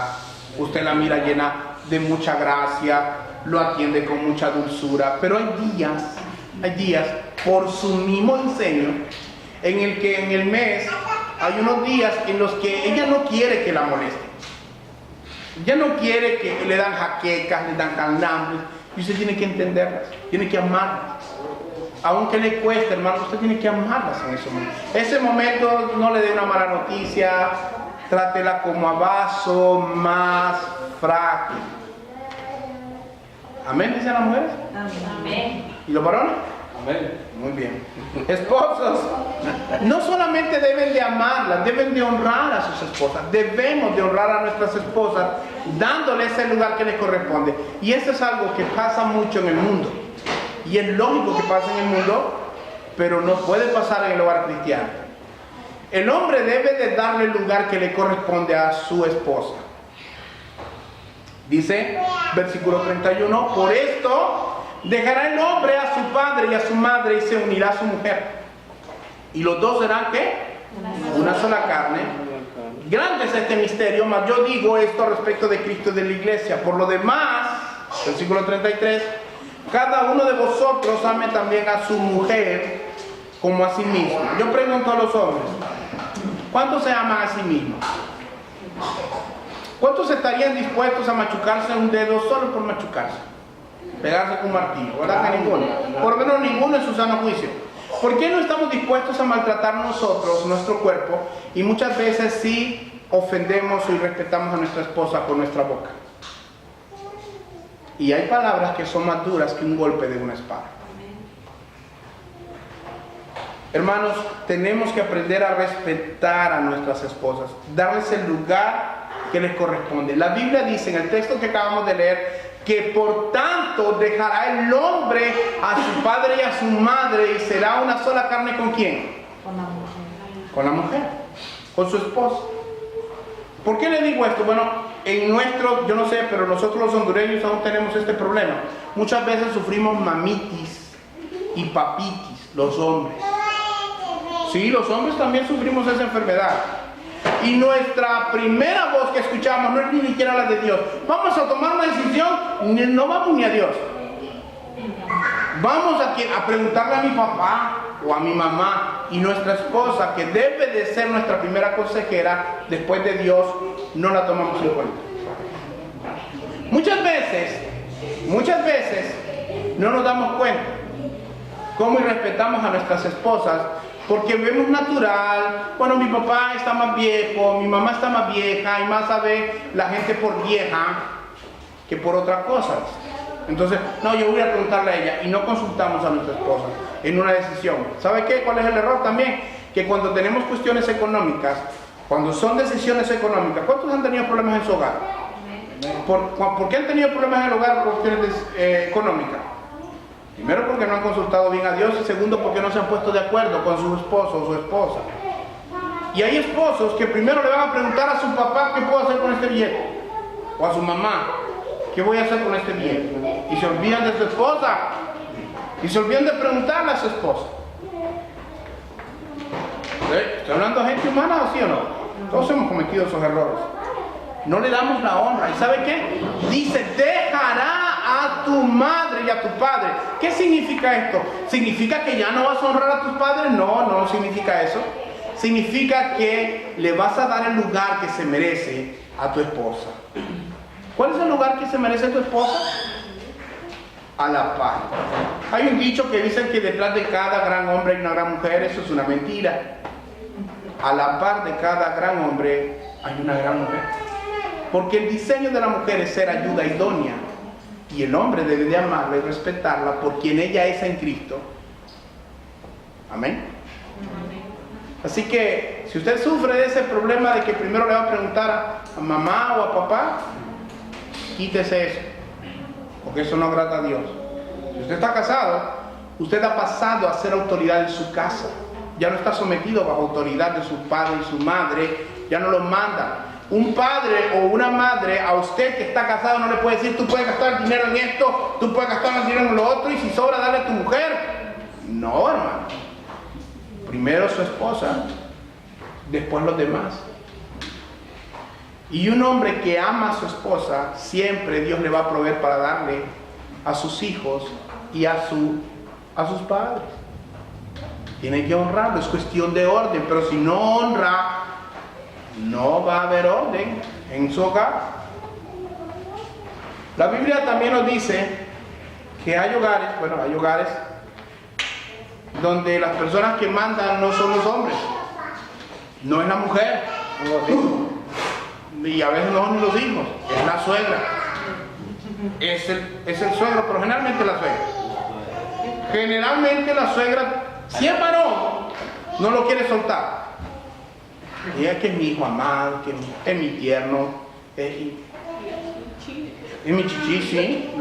A: Usted la mira llena de mucha gracia, lo atiende con mucha dulzura, pero hay días por su mismo diseño en el que en el mes hay unos días en los que ella no quiere que la moleste. Ella no quiere que le dan jaquecas, le dan calambres, y usted tiene que entenderlas, tiene que amarlas. Aunque le cueste, hermano, usted tiene que amarlas en ese momento. Ese momento no le dé una mala noticia, trátela como a vaso más frágil. ¿Amén? ¿Dicen las mujeres?
D: Amén.
A: ¿Y los varones?
C: Amén.
A: Muy bien. Esposos, no solamente deben de amarlas, deben de honrar a sus esposas. Debemos de honrar a nuestras esposas, dándoles el lugar que les corresponde. Y eso es algo que pasa mucho en el mundo. Y es lógico que pase en el mundo, pero no puede pasar en el hogar cristiano. El hombre debe de darle el lugar que le corresponde a su esposa. Dice, versículo 31, por esto dejará el hombre a su padre y a su madre y se unirá a su mujer. Y los dos serán, ¿qué? Una sola carne. Grande es este misterio, mas yo digo esto respecto de Cristo y de la iglesia. Por lo demás, versículo 33, cada uno de vosotros ame también a su mujer como a sí mismo. Yo pregunto a los hombres, ¿cuántos se aman a sí mismos? ¿Cuántos estarían dispuestos a machucarse un dedo solo por machucarse? Pegarse con un martillo, ¿verdad que ninguno? Por lo menos ninguno en su sano juicio. ¿Por qué no estamos dispuestos a maltratar nosotros, nuestro cuerpo, y muchas veces sí ofendemos o irrespetamos a nuestra esposa con nuestra boca? Y hay palabras que son más duras que un golpe de una espada. Hermanos, tenemos que aprender a respetar a nuestras esposas, darles el lugar que les corresponde. La Biblia dice en el texto que acabamos de leer que por tanto dejará el hombre a su padre y a su madre y será una sola carne ¿con quién?
D: Con la mujer.
A: Con la mujer, con su esposa. ¿Por qué le digo esto? Bueno, en nuestro, yo no sé, pero nosotros los hondureños aún tenemos este problema. Muchas veces sufrimos mamitis y papitis, los hombres. Sí, los hombres también sufrimos esa enfermedad. Y nuestra primera voz que escuchamos no es ni siquiera la de Dios. Vamos a tomar una decisión, no vamos ni a Dios. Vamos a preguntarle a mi papá o a mi mamá, y nuestra esposa, que debe de ser nuestra primera consejera después de Dios, no la tomamos en cuenta. Muchas veces no nos damos cuenta cómo irrespetamos a nuestras esposas, porque vemos natural, bueno, mi papá está más viejo, mi mamá está más vieja, y más sabe la gente por vieja que por otras cosas. Entonces, no, yo voy a preguntarle a ella, y no consultamos a nuestra esposa en una decisión. ¿Sabe qué? ¿Cuál es el error también? Que cuando tenemos cuestiones económicas, cuando son decisiones económicas, ¿cuántos han tenido problemas en su hogar? ¿Por qué han tenido problemas en el hogar por cuestiones económicas? Primero, porque no han consultado bien a Dios, y segundo, porque no se han puesto de acuerdo con su esposo o su esposa. Y hay esposos que primero le van a preguntar a su papá qué puedo hacer con este billete, o a su mamá qué voy a hacer con este billete, y se olvidan de su esposa, y se olvidan de preguntarle a su esposa. ¿Estoy hablando de gente humana o sí o no? Todos hemos cometido esos errores. No le damos la honra. ¿Y sabe qué? Dice, dejará a tu madre y a tu padre. ¿Qué significa esto? ¿Significa que ya no vas a honrar a tus padres? No, no significa eso. Significa que le vas a dar el lugar que se merece a tu esposa. ¿Cuál es el lugar que se merece tu esposa? A la par. Hay un dicho que dice que detrás de cada gran hombre hay una gran mujer. Eso es una mentira. A la par de cada gran hombre hay una gran mujer. Porque el diseño de la mujer es ser ayuda idónea, y el hombre debe de amarla y respetarla por quien ella es en Cristo. Amén. Así que si usted sufre de ese problema de que primero le va a preguntar a mamá o a papá, quítese eso, porque eso no agrada a Dios. Si usted está casado, usted ha pasado a ser autoridad en su casa. Ya no está sometido bajo autoridad de su padre y su madre, ya no lo manda. Un padre o una madre a usted que está casado no le puede decir, tú puedes gastar el dinero en esto, tú puedes gastar el dinero en lo otro, y si sobra dale a tu mujer. No, hermano. Primero su esposa, después los demás. Y un hombre que ama a su esposa, siempre Dios le va a proveer para darle a sus hijos y a sus padres. Tiene que honrarlo, es cuestión de orden, pero si no honra, no va a haber orden en su hogar. La Biblia también nos dice que hay hogares donde las personas que mandan no son los hombres, no es la mujer, y a veces no son los hijos, es la suegra, es el suegro, pero generalmente la suegra. Generalmente la suegra, si es varón, no lo quiere soltar. Y es que es mi hijo amado, que es mi tierno, es mi chichi, sí,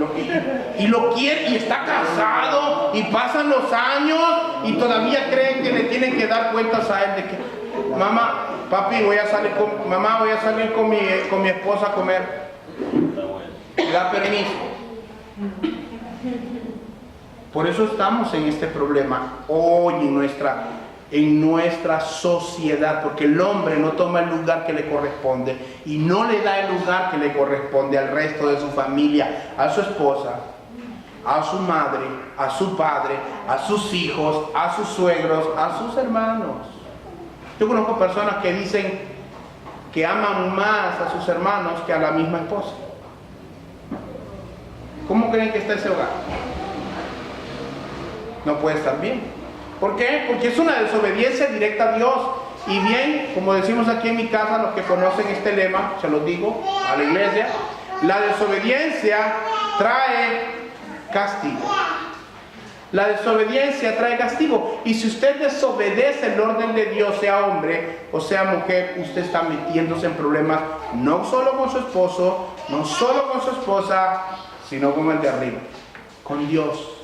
A: y lo quiere, y está casado, y pasan los años, y todavía creen que le tienen que dar cuentas a él de que, mamá, papi, voy a salir con mi esposa a comer. Le da permiso. Por eso estamos en este problema hoy en nuestra sociedad, porque el hombre no toma el lugar que le corresponde y no le da el lugar que le corresponde al resto de su familia, a su esposa, a su madre, a su padre, a sus hijos, a sus suegros, a sus hermanos. Yo conozco personas que dicen que aman más a sus hermanos que a la misma esposa. ¿Cómo creen que está ese hogar? No puede estar bien. ¿Por qué? Porque es una desobediencia directa a Dios. Y bien, como decimos aquí en mi casa, los que conocen este lema, se los digo a la iglesia, la desobediencia trae castigo. La desobediencia trae castigo. Y si usted desobedece el orden de Dios, sea hombre o sea mujer, usted está metiéndose en problemas no solo con su esposo, no solo con su esposa, sino con el de arriba, con Dios.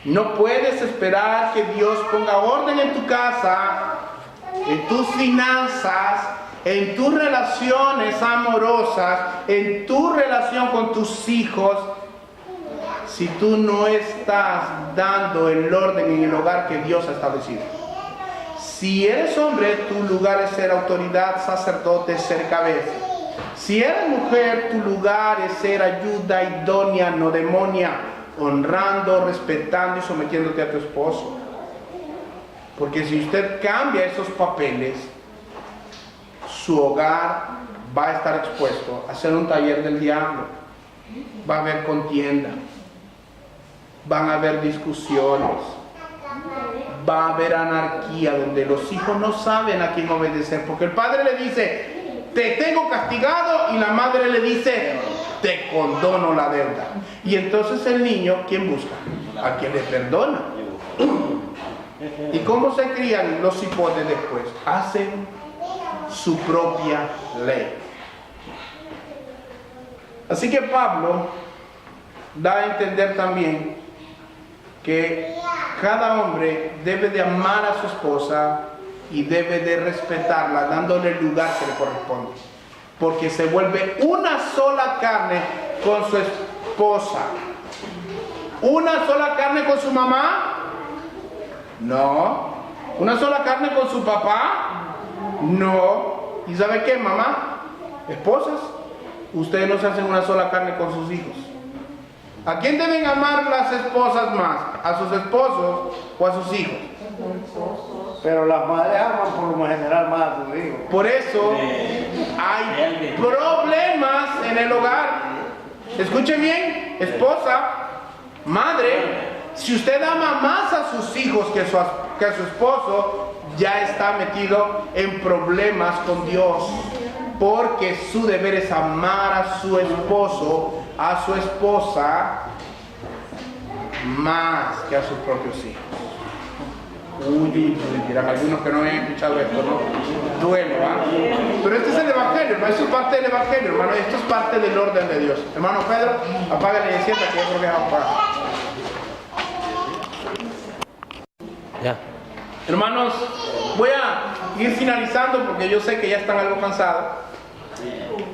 A: No puedes esperar que Dios ponga orden en tu casa, en tus finanzas, en tus relaciones amorosas, en tu relación con tus hijos, si tú no estás dando el orden en el hogar que Dios ha establecido. Si eres hombre, tu lugar es ser autoridad, sacerdote, ser cabeza. Si eres mujer, tu lugar es ser ayuda idónea, no demonia, honrando, respetando y sometiéndote a tu esposo. Porque si usted cambia esos papeles, su hogar va a estar expuesto a ser un taller del diablo. Va a haber contienda, van a haber discusiones, va a haber anarquía, donde los hijos no saben a quién obedecer, porque el padre le dice, te tengo castigado, y la madre le dice, te condono la deuda. Y entonces el niño, ¿quién busca? A quien le perdona. ¿Y cómo se crían los hipotes después? Hacen su propia ley. Así que Pablo da a entender también que cada hombre debe de amar a su esposa y debe de respetarla, dándole el lugar que le corresponde, porque se vuelve una sola carne con su esposa. ¿Una sola carne con su mamá? No. ¿Una sola carne con su papá? No. ¿Y sabe qué, mamá? Esposas, ustedes no se hacen una sola carne con sus hijos. ¿A quién deben amar las esposas más? ¿A sus esposos o a sus hijos?
B: Pero las madres aman por lo general más a sus hijos.
A: Por eso hay problemas en el hogar. Escuche bien, esposa, madre, si usted ama más a sus hijos que a su esposo, ya está metido en problemas con Dios. Porque su deber es amar a su esposo, a su esposa, más que a sus propios hijos. Uy, dirán algunos que no han escuchado esto, ¿no? Duele, ¿va? Pero este es el Evangelio, hermano, esto es parte del Evangelio, hermano, esto es parte del orden de Dios. Hermano Pedro, apágale y sienta que yo creo que es apagado.
E: Ya.
A: Hermanos, voy a ir finalizando porque yo sé que ya están algo cansados.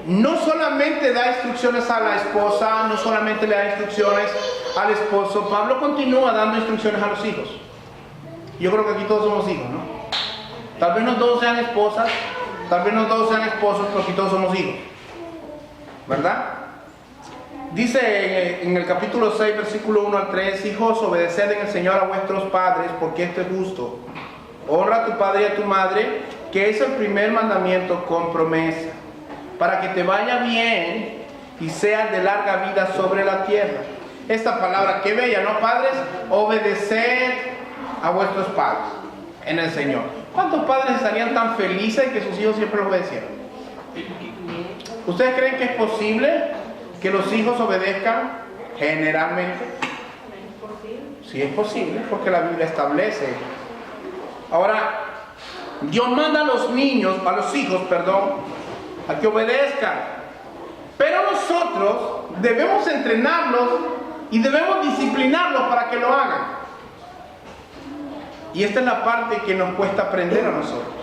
A: No solamente da instrucciones a la esposa, no solamente le da instrucciones al esposo, Pablo continúa dando instrucciones a los hijos. Yo creo que aquí todos somos hijos, ¿no? Tal vez no todos sean esposas, tal vez no todos sean esposos, pero aquí todos somos hijos. ¿Verdad? Dice en el capítulo 6, versículo 1 al 3, hijos, obedeced en el Señor a vuestros padres, porque esto es justo. Honra a tu padre y a tu madre, que es el primer mandamiento con promesa, para que te vaya bien y seas de larga vida sobre la tierra. Esta palabra, qué bella, ¿no, padres? Obedeced a vuestros padres en el Señor. ¿Cuántos padres estarían tan felices que sus hijos siempre lo obedecieran? ¿Ustedes creen que es posible que los hijos obedezcan generalmente? Sí es posible, porque la Biblia establece. Ahora, Dios manda a los niños, a los hijos, a que obedezcan. Pero nosotros debemos entrenarlos y debemos disciplinarlos para que lo hagan. Y esta es la parte que nos cuesta aprender a nosotros.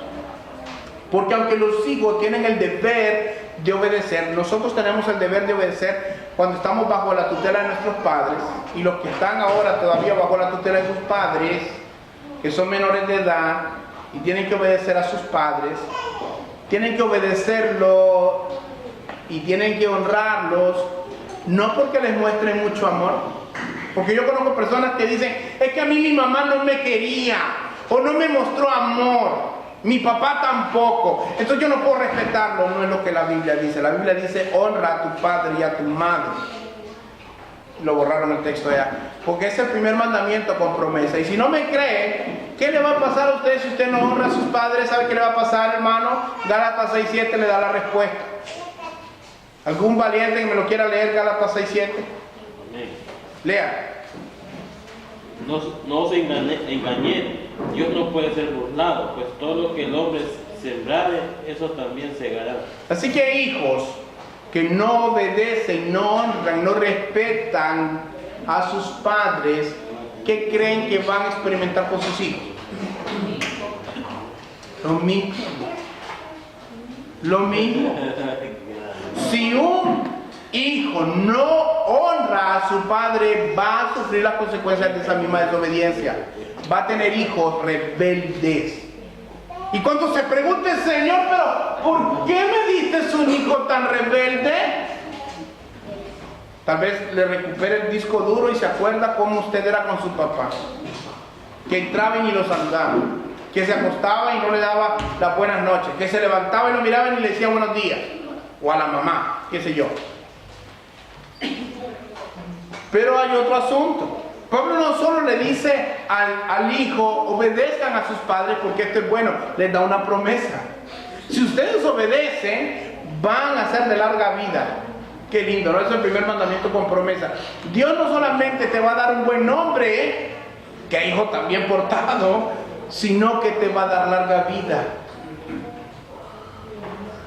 A: Porque aunque los hijos tienen el deber de obedecer, nosotros tenemos el deber de obedecer cuando estamos bajo la tutela de nuestros padres. Y los que están ahora todavía bajo la tutela de sus padres, que son menores de edad y tienen que obedecer a sus padres, tienen que obedecerlo y tienen que honrarlos, no porque les muestren mucho amor, porque yo conozco personas que dicen, es que a mí mi mamá no me quería, o no me mostró amor, mi papá tampoco, entonces yo no puedo respetarlo. No es lo que la Biblia dice. La Biblia dice, honra a tu padre y a tu madre. Lo borraron el texto ya, porque es el primer mandamiento con promesa. Y si no me creen, ¿qué le va a pasar a usted si usted no honra a sus padres? ¿Sabe qué le va a pasar, hermano? Gálatas 6:7 le da la respuesta. ¿Algún valiente que me lo quiera leer? Gálatas 6:7. Lea.
C: No os engañéis, Dios no puede ser burlado, pues todo lo que el hombre sembrare, eso también segará.
A: Así que hijos que no obedecen, no honran, no respetan a sus padres, ¿qué creen que van a experimentar con sus hijos? Lo mismo. Lo mismo. Si un hijo no honra a su padre, va a sufrir las consecuencias de esa misma desobediencia. Va a tener hijos rebeldes. Y cuando se pregunte, Señor, pero ¿por qué me diste un hijo tan rebelde? Tal vez le recupere el disco duro y se acuerda cómo usted era con su papá. Que entraba y lo saludaba. Que se acostaba y no le daba las buenas noches. Que se levantaba y lo miraba y le decía buenos días. O a la mamá, qué sé yo. Pero hay otro asunto. Pablo no solo le dice al hijo, obedezcan a sus padres porque esto es bueno, les da una promesa. Si ustedes obedecen, van a ser de larga vida. Qué lindo, ¿no? Es el primer mandamiento con promesa. Dios no solamente te va a dar un buen nombre, que hijo también portado, sino que te va a dar larga vida.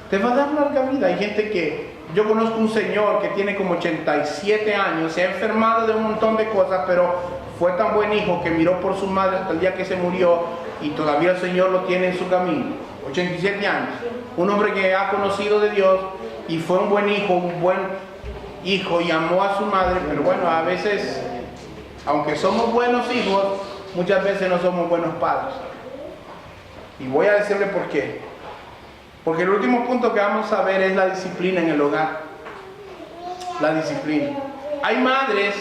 A: Te va a dar larga vida. Hay gente que... Yo conozco un señor que tiene como 87 años, se ha enfermado de un montón de cosas, pero fue tan buen hijo que miró por su madre hasta el día que se murió y todavía el Señor lo tiene en su camino. 87 años. Un hombre que ha conocido de Dios y fue un buen hijo y amó a su madre, pero bueno, a veces, aunque somos buenos hijos, muchas veces no somos buenos padres. Y voy a decirle por qué. Porque el último punto que vamos a ver es la disciplina en el hogar. La disciplina. Hay madres,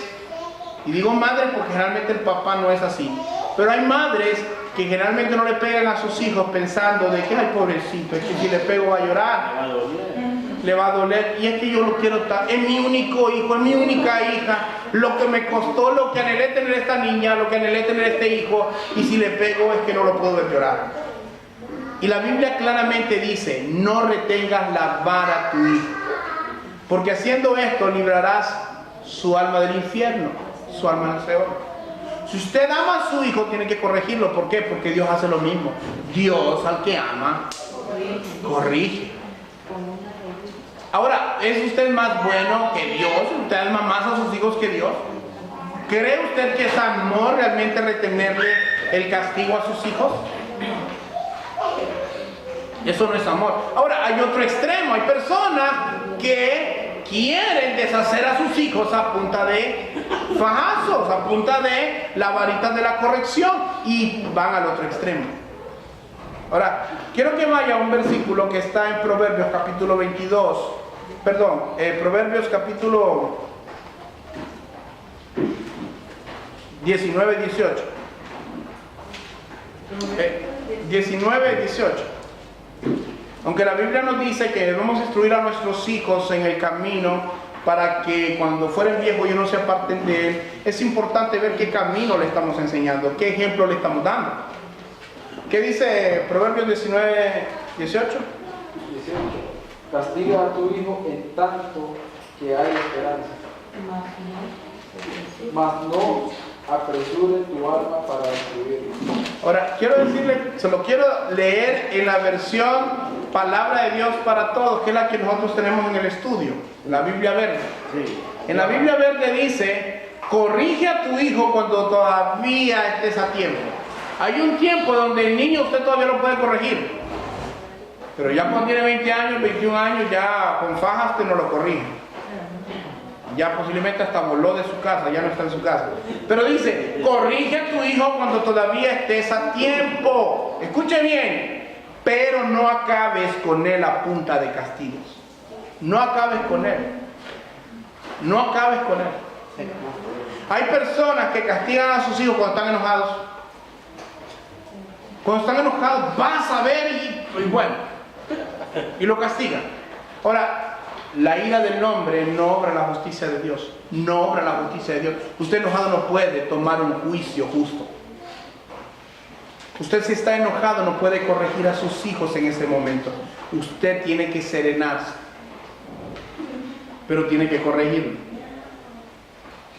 A: y digo madres porque generalmente el papá no es así, pero hay madres que generalmente no le pegan a sus hijos pensando de que, ay pobrecito, es que si le pego va a llorar, le va a doler, y es que yo lo quiero estar, es mi único hijo, es mi única hija, lo que me costó, lo que anhelé tener esta niña, lo que anhelé tener este hijo, y si le pego es que no lo puedo ver llorar. Y la Biblia claramente dice, no retengas la vara a tu hijo, porque haciendo esto librarás su alma del infierno, su alma del Seol. Si usted ama a su hijo, tiene que corregirlo. ¿Por qué? Porque Dios hace lo mismo. Dios al que ama, corrige. Ahora, ¿es usted más bueno que Dios? ¿Usted ama más a sus hijos que Dios? ¿Cree usted que es amor realmente retenerle el castigo a sus hijos? Eso no es amor. Ahora, hay otro extremo. Hay personas que quieren deshacer a sus hijos a punta de fajazos, a punta de la varita de la corrección. y van al otro extremo. Ahora, quiero que vaya a un versículo que está en Proverbios capítulo 22, Proverbios capítulo 19 y 18. 19 y 18. Aunque la Biblia nos dice que debemos instruir a nuestros hijos en el camino para que cuando fueren viejos ellos no se aparten de él, es importante ver qué camino le estamos enseñando, qué ejemplo le estamos dando. ¿Qué dice Proverbios 19, 18?
F: 18. Castiga a tu hijo en tanto que hay esperanza, mas no apresure tu alma para destruirlo.
A: Ahora, quiero decirle, se lo quiero leer en la versión Palabra de Dios para Todos, que es la que nosotros tenemos en el estudio, la Biblia Verde.
B: Sí.
A: En la Biblia Verde dice, corrige a tu hijo cuando todavía estés a tiempo. Hay un tiempo donde el niño usted todavía lo puede corregir, pero ya cuando tiene 20 años, 21 años, ya con fajas usted no lo corrige. Ya posiblemente hasta voló de su casa, ya no está en su casa. Pero dice, corrige a tu hijo cuando todavía estés a tiempo. Escuche bien, pero no acabes con él a punta de castigos. No acabes con él. No acabes con él. Hay personas que castigan a sus hijos cuando están enojados. Cuando están enojados, vas a ver y bueno, y lo castigan. Ahora, la ira del hombre no obra la justicia de Dios. No obra la justicia de Dios. Usted enojado no puede tomar un juicio justo. Usted si está enojado no puede corregir a sus hijos en ese momento. Usted tiene que serenarse. Pero tiene que corregirlo.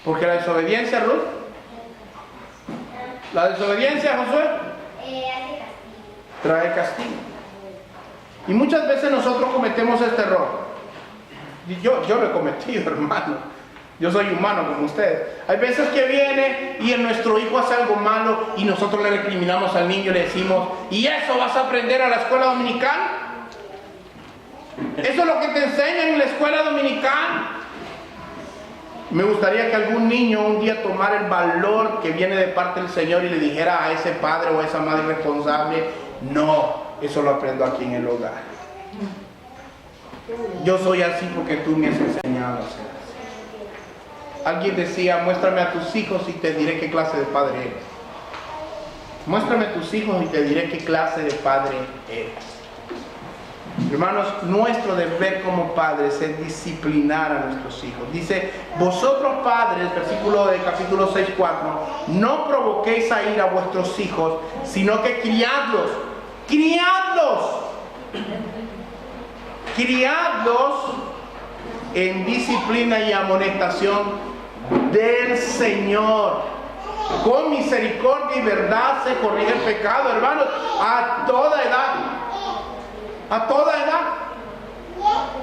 A: Porque la desobediencia, Ruth. La desobediencia, Josué. Trae castigo. Y muchas veces nosotros cometemos este error. Y yo lo he cometido, hermano. Yo soy humano como ustedes. Hay veces que viene y nuestro hijo hace algo malo y nosotros le recriminamos al niño y le decimos, ¿y eso vas a aprender a la escuela dominical? ¿Eso es lo que te enseñan en la escuela dominical? Me gustaría que algún niño un día tomara el valor que viene de parte del Señor y le dijera a ese padre o a esa madre responsable, no, eso lo aprendo aquí en el hogar. Yo soy así porque tú me has enseñado a ser así. Alguien decía, muéstrame a tus hijos y te diré qué clase de padre eres. Muéstrame a tus hijos y te diré qué clase de padre eres. Hermanos, nuestro deber como padres es disciplinar a nuestros hijos. Dice, vosotros padres, versículo de capítulo 6:4, no provoquéis a ira a vuestros hijos, sino que criadlos. ¡Criadlos! Criadlos en disciplina y amonestación del Señor. Con misericordia y verdad se corrige el pecado, hermanos, a toda edad. A toda edad.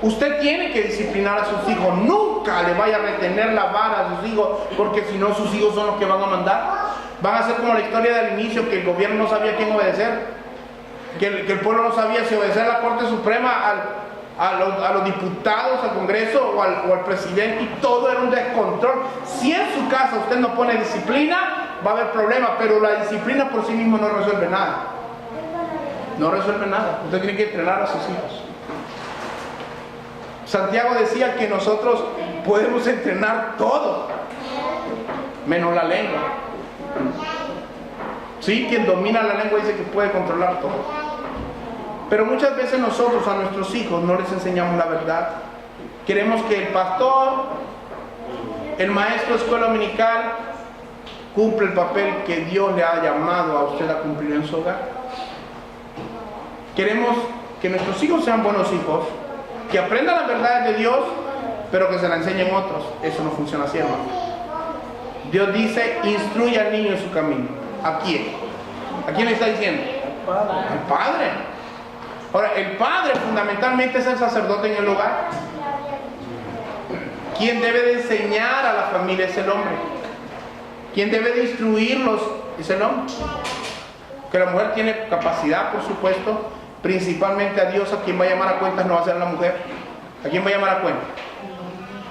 A: Usted tiene que disciplinar a sus hijos. Nunca le vaya a retener la vara a sus hijos, porque si no sus hijos son los que van a mandar. Van a ser como la historia del inicio, que el gobierno no sabía a quién obedecer, que el pueblo no sabía si obedecer a la Corte Suprema, a los diputados, al Congreso o al presidente, y todo era un descontrol. Si en su casa usted no pone disciplina, va a haber problemas, pero la disciplina por sí mismo no resuelve nada. No resuelve nada. Usted tiene que entrenar a sus hijos. Santiago decía que nosotros podemos entrenar todo, menos la lengua. Sí, quien domina la lengua dice que puede controlar todo. Pero muchas veces nosotros a nuestros hijos no les enseñamos la verdad. Queremos que el pastor, el maestro de escuela dominical, cumpla el papel que Dios le ha llamado a usted a cumplir en su hogar. Queremos que nuestros hijos sean buenos hijos, que aprendan las verdades de Dios, pero que se la enseñen otros. Eso no funciona así, hermano. Dios dice, instruye al niño en su camino. ¿A quién? ¿A quién le está diciendo? Al padre. Ahora, el padre fundamentalmente es el sacerdote en el hogar. Quien debe de enseñar a la familia es el hombre. Quien debe de instruirlos es el hombre. Que la mujer tiene capacidad, por supuesto. Principalmente a Dios, a quien va a llamar a cuentas no va a ser la mujer. ¿A quién va a llamar a cuentas?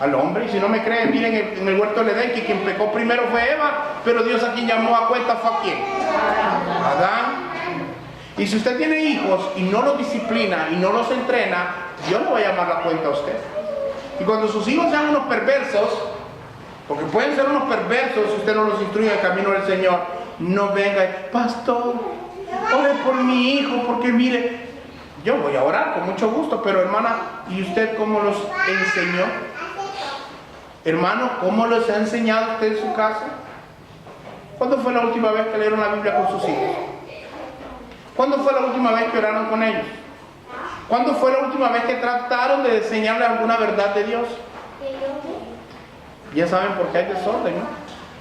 A: al hombre. Y si no me creen, miren en el huerto del Edén, que quien pecó primero fue Eva, pero Dios a quien llamó a cuenta fue a quién. Adán. Y si usted tiene hijos y no los disciplina y no los entrena, Dios le va a llamar la cuenta a usted. Y cuando sus hijos sean unos perversos, porque pueden ser unos perversos si usted no los instruye en el camino del Señor, no venga, pastor, ore por mi hijo, porque mire, yo voy a orar con mucho gusto, pero hermana, ¿y usted cómo los enseñó? Hermano, ¿cómo los ha enseñado usted en su casa? ¿Cuándo fue la última vez que leyeron la Biblia con sus hijos? ¿Cuándo fue la última vez que oraron con ellos? ¿Cuándo fue la última vez que trataron de enseñarles alguna verdad de Dios? Ya saben por qué hay desorden, ¿no?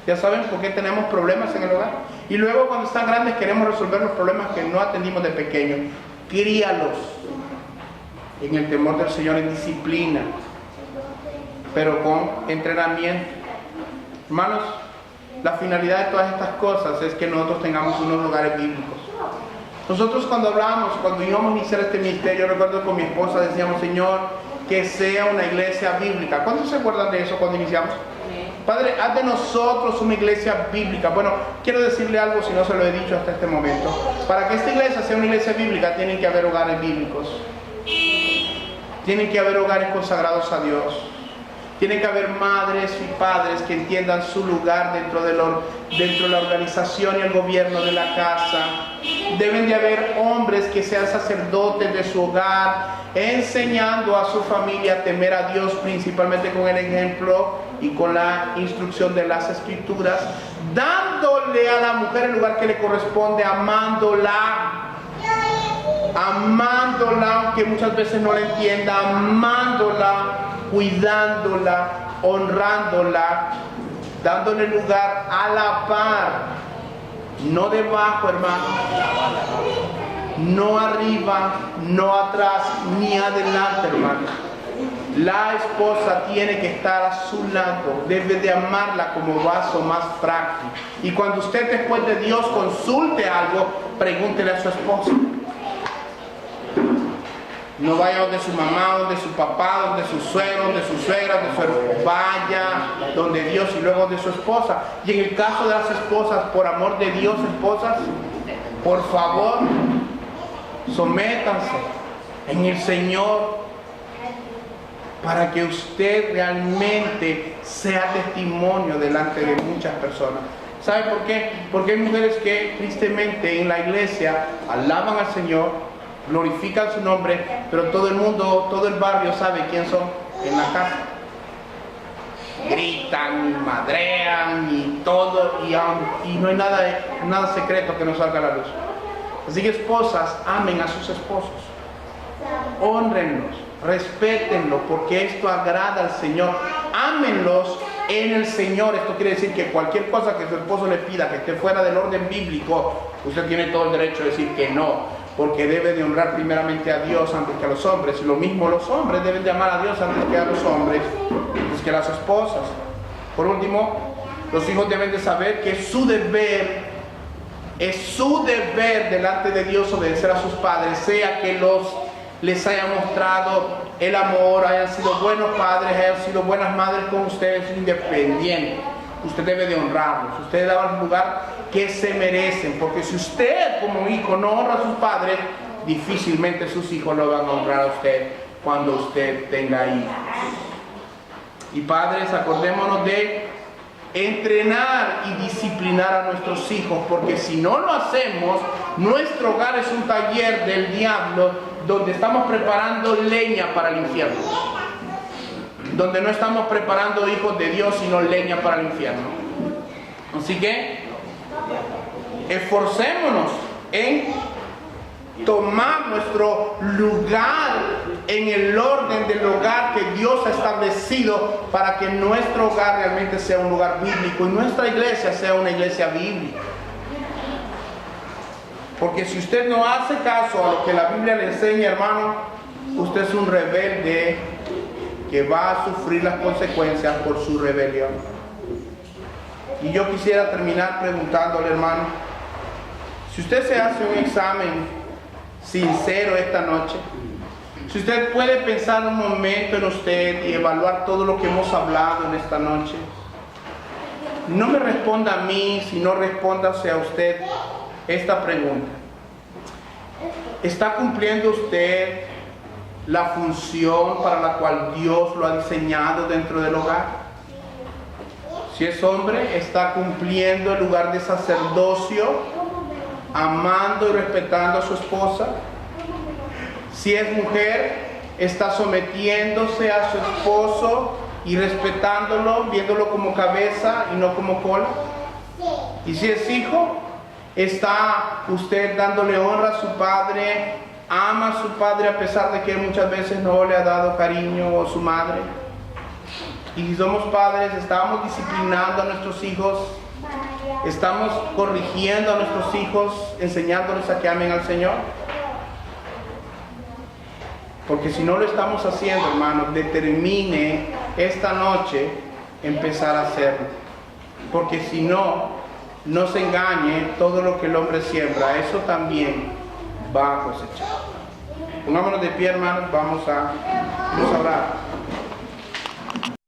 A: Ya saben por qué tenemos problemas en el hogar. Y luego cuando están grandes queremos resolver los problemas que no atendimos de pequeños. Críalos en el temor del Señor, en disciplina, pero con entrenamiento. Hermanos, la finalidad de todas estas cosas es que nosotros tengamos unos lugares bíblicos. Nosotros cuando hablábamos, cuando íbamos a iniciar este ministerio, recuerdo que con mi esposa decíamos, Señor, que sea una iglesia bíblica. ¿Cuántos se acuerdan de eso cuando iniciamos? Padre, haz de nosotros una iglesia bíblica. Bueno, quiero decirle algo si no se lo he dicho hasta este momento. Para que esta iglesia sea una iglesia bíblica, tienen que haber hogares bíblicos. Tienen que haber hogares consagrados a Dios. Tienen que haber madres y padres que entiendan su lugar dentro de la organización y el gobierno de la casa. Deben de haber hombres que sean sacerdotes de su hogar, enseñando a su familia a temer a Dios, principalmente con el ejemplo y con la instrucción de las Escrituras, dándole a la mujer el lugar que le corresponde, amándola, aunque muchas veces no la entienda, amándola, cuidándola, honrándola, dándole lugar a la par, no debajo, hermano, no arriba, no atrás, ni adelante, hermano. La esposa tiene que estar a su lado, debe de amarla como vaso más frágil. Y cuando usted después de Dios consulte algo, pregúntele a su esposa. No vaya donde su mamá, donde su papá, donde su suegro, donde su suegra, donde su hermano. Vaya donde Dios y luego de su esposa. Y en el caso de las esposas, por amor de Dios, esposas, por favor, sométanse en el Señor para que usted realmente sea testimonio delante de muchas personas. ¿Sabe por qué? Porque hay mujeres que tristemente en la iglesia alaban al Señor, glorifican su nombre, pero todo el mundo, todo el barrio sabe quién son en la casa. Gritan, madrean y todo, y no hay nada secreto que no salga a la luz. Así que esposas, amen a sus esposos, honrenlos, respétenlos, porque esto agrada al Señor. Ámenlos en el Señor. Esto quiere decir que cualquier cosa que su esposo le pida que esté fuera del orden bíblico, usted tiene todo el derecho de decir que no, porque debe de honrar primeramente a Dios antes que a los hombres. Y lo mismo los hombres deben de amar a Dios antes que a los hombres, antes que a las esposas. Por último, los hijos deben de saber que es su deber delante de Dios obedecer a sus padres, sea que les haya mostrado el amor, hayan sido buenos padres, hayan sido buenas madres con ustedes, independiente. Usted debe de honrarlos, usted debe dar el lugar que se merecen, porque si usted como hijo no honra a sus padres, difícilmente sus hijos lo van a honrar a usted cuando usted tenga hijos. Y padres, acordémonos de entrenar y disciplinar a nuestros hijos, porque si no lo hacemos, nuestro hogar es un taller del diablo donde estamos preparando leña para el infierno, donde no estamos preparando hijos de Dios sino leña para el infierno. Así que esforcémonos en tomar nuestro lugar en el orden del hogar que Dios ha establecido para que nuestro hogar realmente sea un lugar bíblico y nuestra iglesia sea una iglesia bíblica. Porque si usted no hace caso a lo que la Biblia le enseña, hermano, usted es un rebelde que va a sufrir las consecuencias por su rebelión. Y yo quisiera terminar preguntándole, hermano, si usted se hace un examen sincero esta noche, Si usted puede pensar un momento en usted y evaluar todo lo que hemos hablado en esta noche, no me responda a mí, sino respóndase a usted esta pregunta. ¿Está cumpliendo usted la función para la cual Dios lo ha diseñado dentro del hogar? Si es hombre, está cumpliendo el lugar de sacerdocio, amando y respetando a su esposa. Si es mujer, está sometiéndose a su esposo y respetándolo, viéndolo como cabeza y no como cola. Y si es hijo, está usted dándole honra a su padre, ama a su padre a pesar de que muchas veces no le ha dado cariño a su madre. Y si somos padres, estamos disciplinando a nuestros hijos, estamos corrigiendo a nuestros hijos, enseñándoles a que amen al Señor. Porque si no lo estamos haciendo, hermanos, determine esta noche empezar a hacerlo. Porque si no, no se engañe, todo lo que el hombre siembra, eso también va a cosechar. Pongámonos de pie, hermanos, vamos a orar.